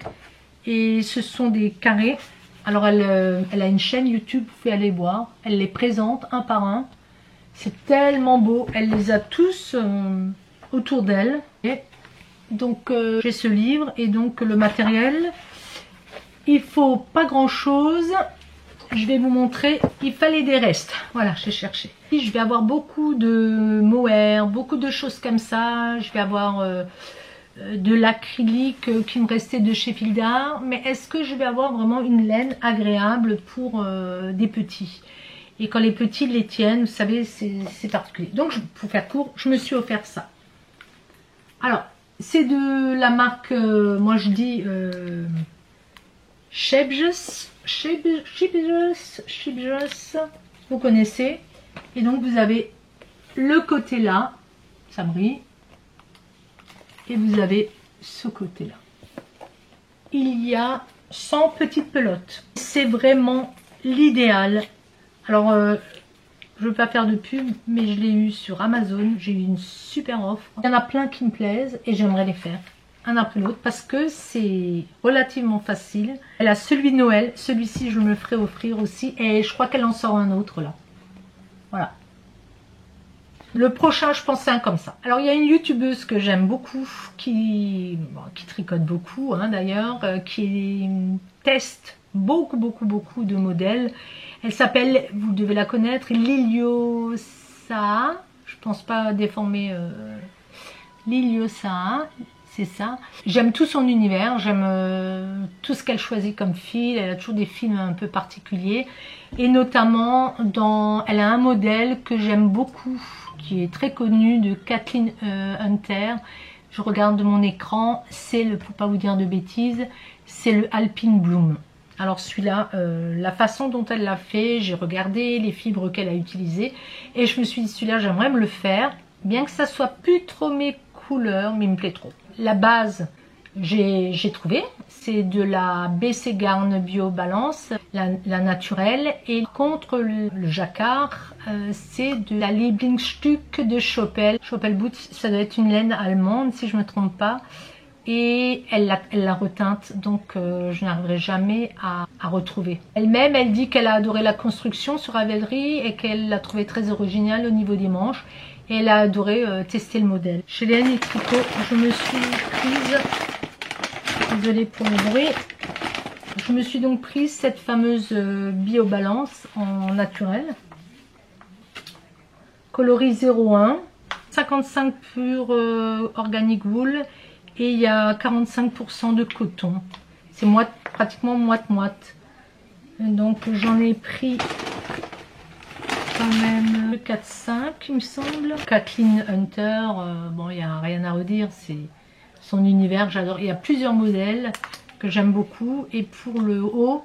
Et ce sont des carrés. Alors, elle a une chaîne YouTube, vous pouvez aller voir. Elle les présente un par un. C'est tellement beau. Elle les a tous autour d'elle. Et donc j'ai ce livre et donc le matériel, il faut pas grand chose. Je vais vous montrer, il fallait des restes, voilà, j'ai cherché. Je vais avoir beaucoup de mohair, beaucoup de choses comme ça. Je vais avoir de l'acrylique qui me restait de chez Fil d'Art, mais est-ce que je vais avoir vraiment une laine agréable pour des petits? Et quand les petits les tiennent, vous savez, c'est particulier. Donc pour faire court, je me suis offert ça. Alors c'est de la marque, moi je dis Shebjes, vous connaissez. Et donc vous avez le côté là, ça brille, et vous avez ce côté là. Il y a 100 petites pelotes. C'est vraiment l'idéal. Alors je ne veux pas faire de pub, mais je l'ai eu sur Amazon. J'ai eu une super offre. Il y en a plein qui me plaisent et j'aimerais les faire un après l'autre parce que c'est relativement facile. Elle a celui de Noël. Celui-ci, je me le ferai offrir aussi. Et je crois qu'elle en sort un autre là. Voilà. Le prochain, je pense, c'est un comme ça. Alors, il y a une youtubeuse que j'aime beaucoup, qui tricote beaucoup hein, d'ailleurs, qui teste beaucoup de modèles. Elle s'appelle, vous devez la connaître, Liliosa. Je pense pas déformer Liliosa, c'est ça. J'aime tout son univers, j'aime tout ce qu'elle choisit comme fil. Elle a toujours des fils un peu particuliers. Et notamment, elle a un modèle que j'aime beaucoup, qui est très connu, de Kathleen Hunter. Je regarde de mon écran, c'est le, pour pas vous dire de bêtises, c'est le Alpine Bloom. Alors celui-là, la façon dont elle l'a fait, j'ai regardé les fibres qu'elle a utilisées et je me suis dit celui-là j'aimerais me le faire, bien que ça soit plus trop mes couleurs, mais il me plaît trop. La base, j'ai trouvé, c'est de la BC Garn Bio Balance, la naturelle, et contre le jacquard, c'est de la Lieblingsstück de Schoppel. Schoppel Boots, ça doit être une laine allemande si je ne me trompe pas. Et elle la reteinte, donc je n'arriverai jamais à retrouver. Elle-même, elle dit qu'elle a adoré la construction sur Ravelry et qu'elle l'a trouvé très originale au niveau des manches. Et elle a adoré tester le modèle. Chez Léane et Tricot, je me suis prise, désolée pour le bruit, je me suis donc prise cette fameuse Biobalance en naturel. Coloris 01, 55 pur organic wool. Et il y a 45% de coton. C'est pratiquement moite-moite. Donc j'en ai pris quand même 4-5 il me semble. Kathleen Hunter, bon il n'y a rien à redire. C'est son univers, j'adore. Il y a plusieurs modèles que j'aime beaucoup. Et pour le haut,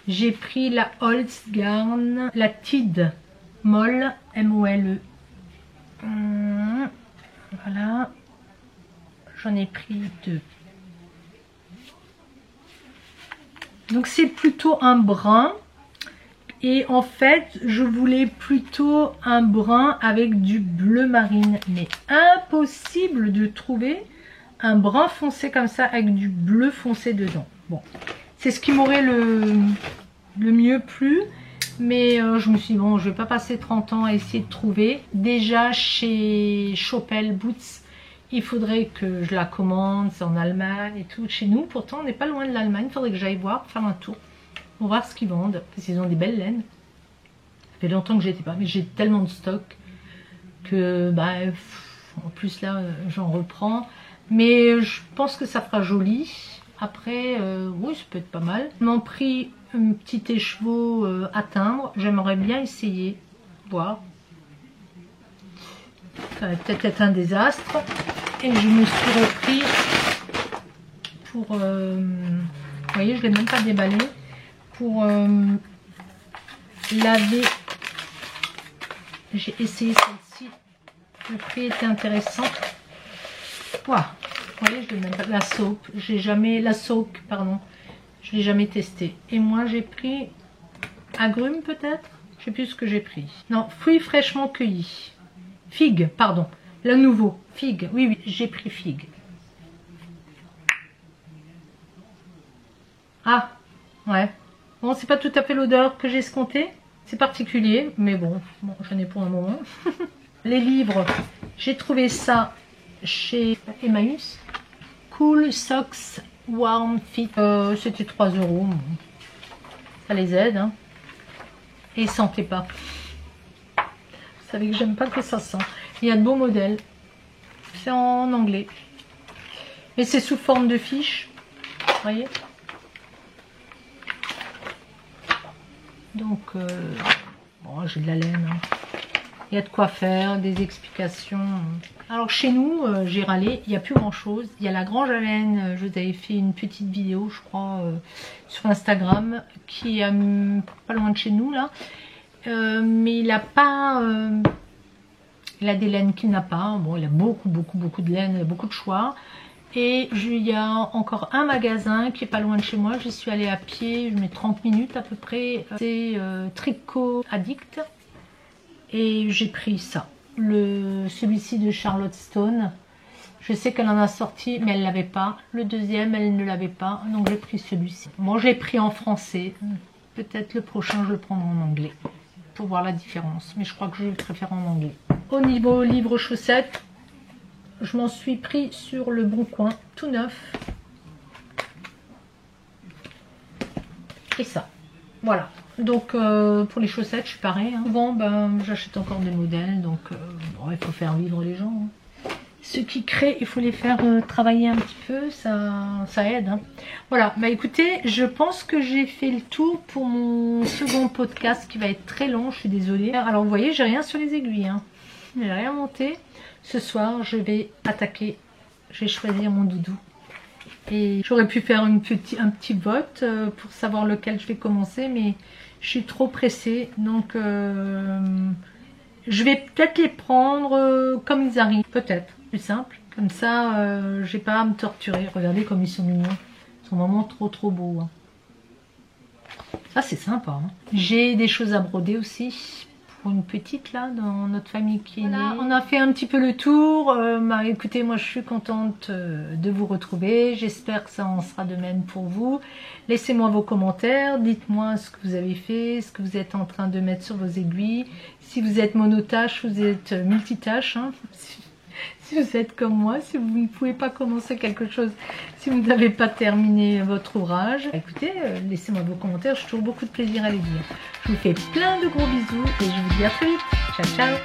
j'ai pris la Holzgarn, la Tide Molle, M-O-L-E. Voilà. J'en ai pris 2. Donc c'est plutôt un brun. Et en fait, je voulais plutôt un brun avec du bleu marine. Mais impossible de trouver un brun foncé comme ça avec du bleu foncé dedans. Bon, c'est ce qui m'aurait le mieux plu. Mais je me suis dit, bon, je vais pas passer 30 ans à essayer de trouver. Déjà chez Schoppel Boots, il faudrait que je la commande, c'est en Allemagne et tout. Chez nous, pourtant, on n'est pas loin de l'Allemagne. Il faudrait que j'aille voir, faire un tour. Pour voir ce qu'ils vendent. Parce qu'ils ont des belles laines. Ça fait longtemps que j'y étais pas. Mais j'ai tellement de stock que, bah, en plus là, j'en reprends. Mais je pense que ça fera joli. Après, oui, ça peut être pas mal. Ils m'ont pris un petit écheveau à timbre. J'aimerais bien essayer. Voir. Ça va peut-être être un désastre. Et je me suis repris pour, vous voyez, je ne l'ai même pas déballé, pour laver. J'ai essayé celle-ci, le prix était intéressant. Wow. Vous voyez, je l'ai même pas, la soap, pardon, je l'ai jamais testé. Et moi j'ai pris agrumes peut-être, je sais plus ce que j'ai pris. Non, fruits fraîchement cueillis. Figue, pardon. Le nouveau, figue. Oui, j'ai pris figue. Ah, ouais. Bon, c'est pas tout à fait l'odeur que j'ai escomptée. C'est particulier, mais bon, j'en ai pour un moment. Les livres, j'ai trouvé ça chez Emmaüs. Cool Socks Warm Fit. C'était 3 €. Ça les aide, hein. Et ils sentaient pas. Vous savez que j'aime pas que ça sent. Il y a de beaux modèles. C'est en anglais. Mais c'est sous forme de fiches. Vous voyez? Donc, bon, j'ai de la laine. Hein. Il y a de quoi faire, des explications. Alors chez nous, j'ai râlé, il n'y a plus grand chose. Il y a la Grange à laine, je vous avais fait une petite vidéo, je crois, sur Instagram, qui est pas loin de chez nous là. Mais il a pas... il a des laines qu'il n'a pas. Bon, il a beaucoup de laine, beaucoup de choix. Et il y a encore un magasin qui est pas loin de chez moi. J'y suis allée à pied, je mets 30 minutes à peu près. C'est Tricot Addict. Et j'ai pris ça. Celui-ci de Charlotte Stone. Je sais qu'elle en a sorti, mais elle ne l'avait pas. Le deuxième, elle ne l'avait pas. Donc j'ai pris celui-ci. Moi, j'ai pris en français. Peut-être le prochain, je le prendrai en anglais. Pour voir la différence. Mais je crois que je le préfère en anglais. Au niveau livre chaussettes, je m'en suis pris sur le Bon Coin, tout neuf. Et ça. Voilà. Donc pour les chaussettes, je suis pareil. Hein. Souvent, ben, j'achète encore des modèles. Donc bon, il faut faire vivre les gens. Hein. Ceux qui créent, il faut les faire travailler un petit peu. Ça aide. Hein. Voilà. Bah écoutez, je pense que j'ai fait le tour pour mon second podcast qui va être très long. Je suis désolée. Alors vous voyez, j'ai rien sur les aiguilles. Hein. J'ai rien monté. Ce soir, je vais attaquer. Je vais choisir mon doudou. Et j'aurais pu faire un petit vote pour savoir lequel je vais commencer, mais je suis trop pressée. Donc je vais peut-être les prendre comme ils arrivent. Peut-être, plus simple. Comme ça, j'ai pas à me torturer. Regardez comme ils sont mignons. Ils sont vraiment trop beaux. Hein. Ça, c'est sympa. Hein. J'ai des choses à broder aussi. Pour une petite là dans notre famille qui est née. On a fait un petit peu le tour. Écoutez, moi je suis contente de vous retrouver. J'espère que ça en sera de même pour vous. Laissez-moi vos commentaires. Dites-moi ce que vous avez fait, ce que vous êtes en train de mettre sur vos aiguilles. Si vous êtes monotâche, vous êtes multitâche. Hein. Si vous êtes comme moi, si vous ne pouvez pas commencer quelque chose, si vous n'avez pas terminé votre ouvrage, écoutez, laissez-moi vos commentaires, j'ai toujours beaucoup de plaisir à les lire. Je vous fais plein de gros bisous et je vous dis à très vite. Ciao, ciao.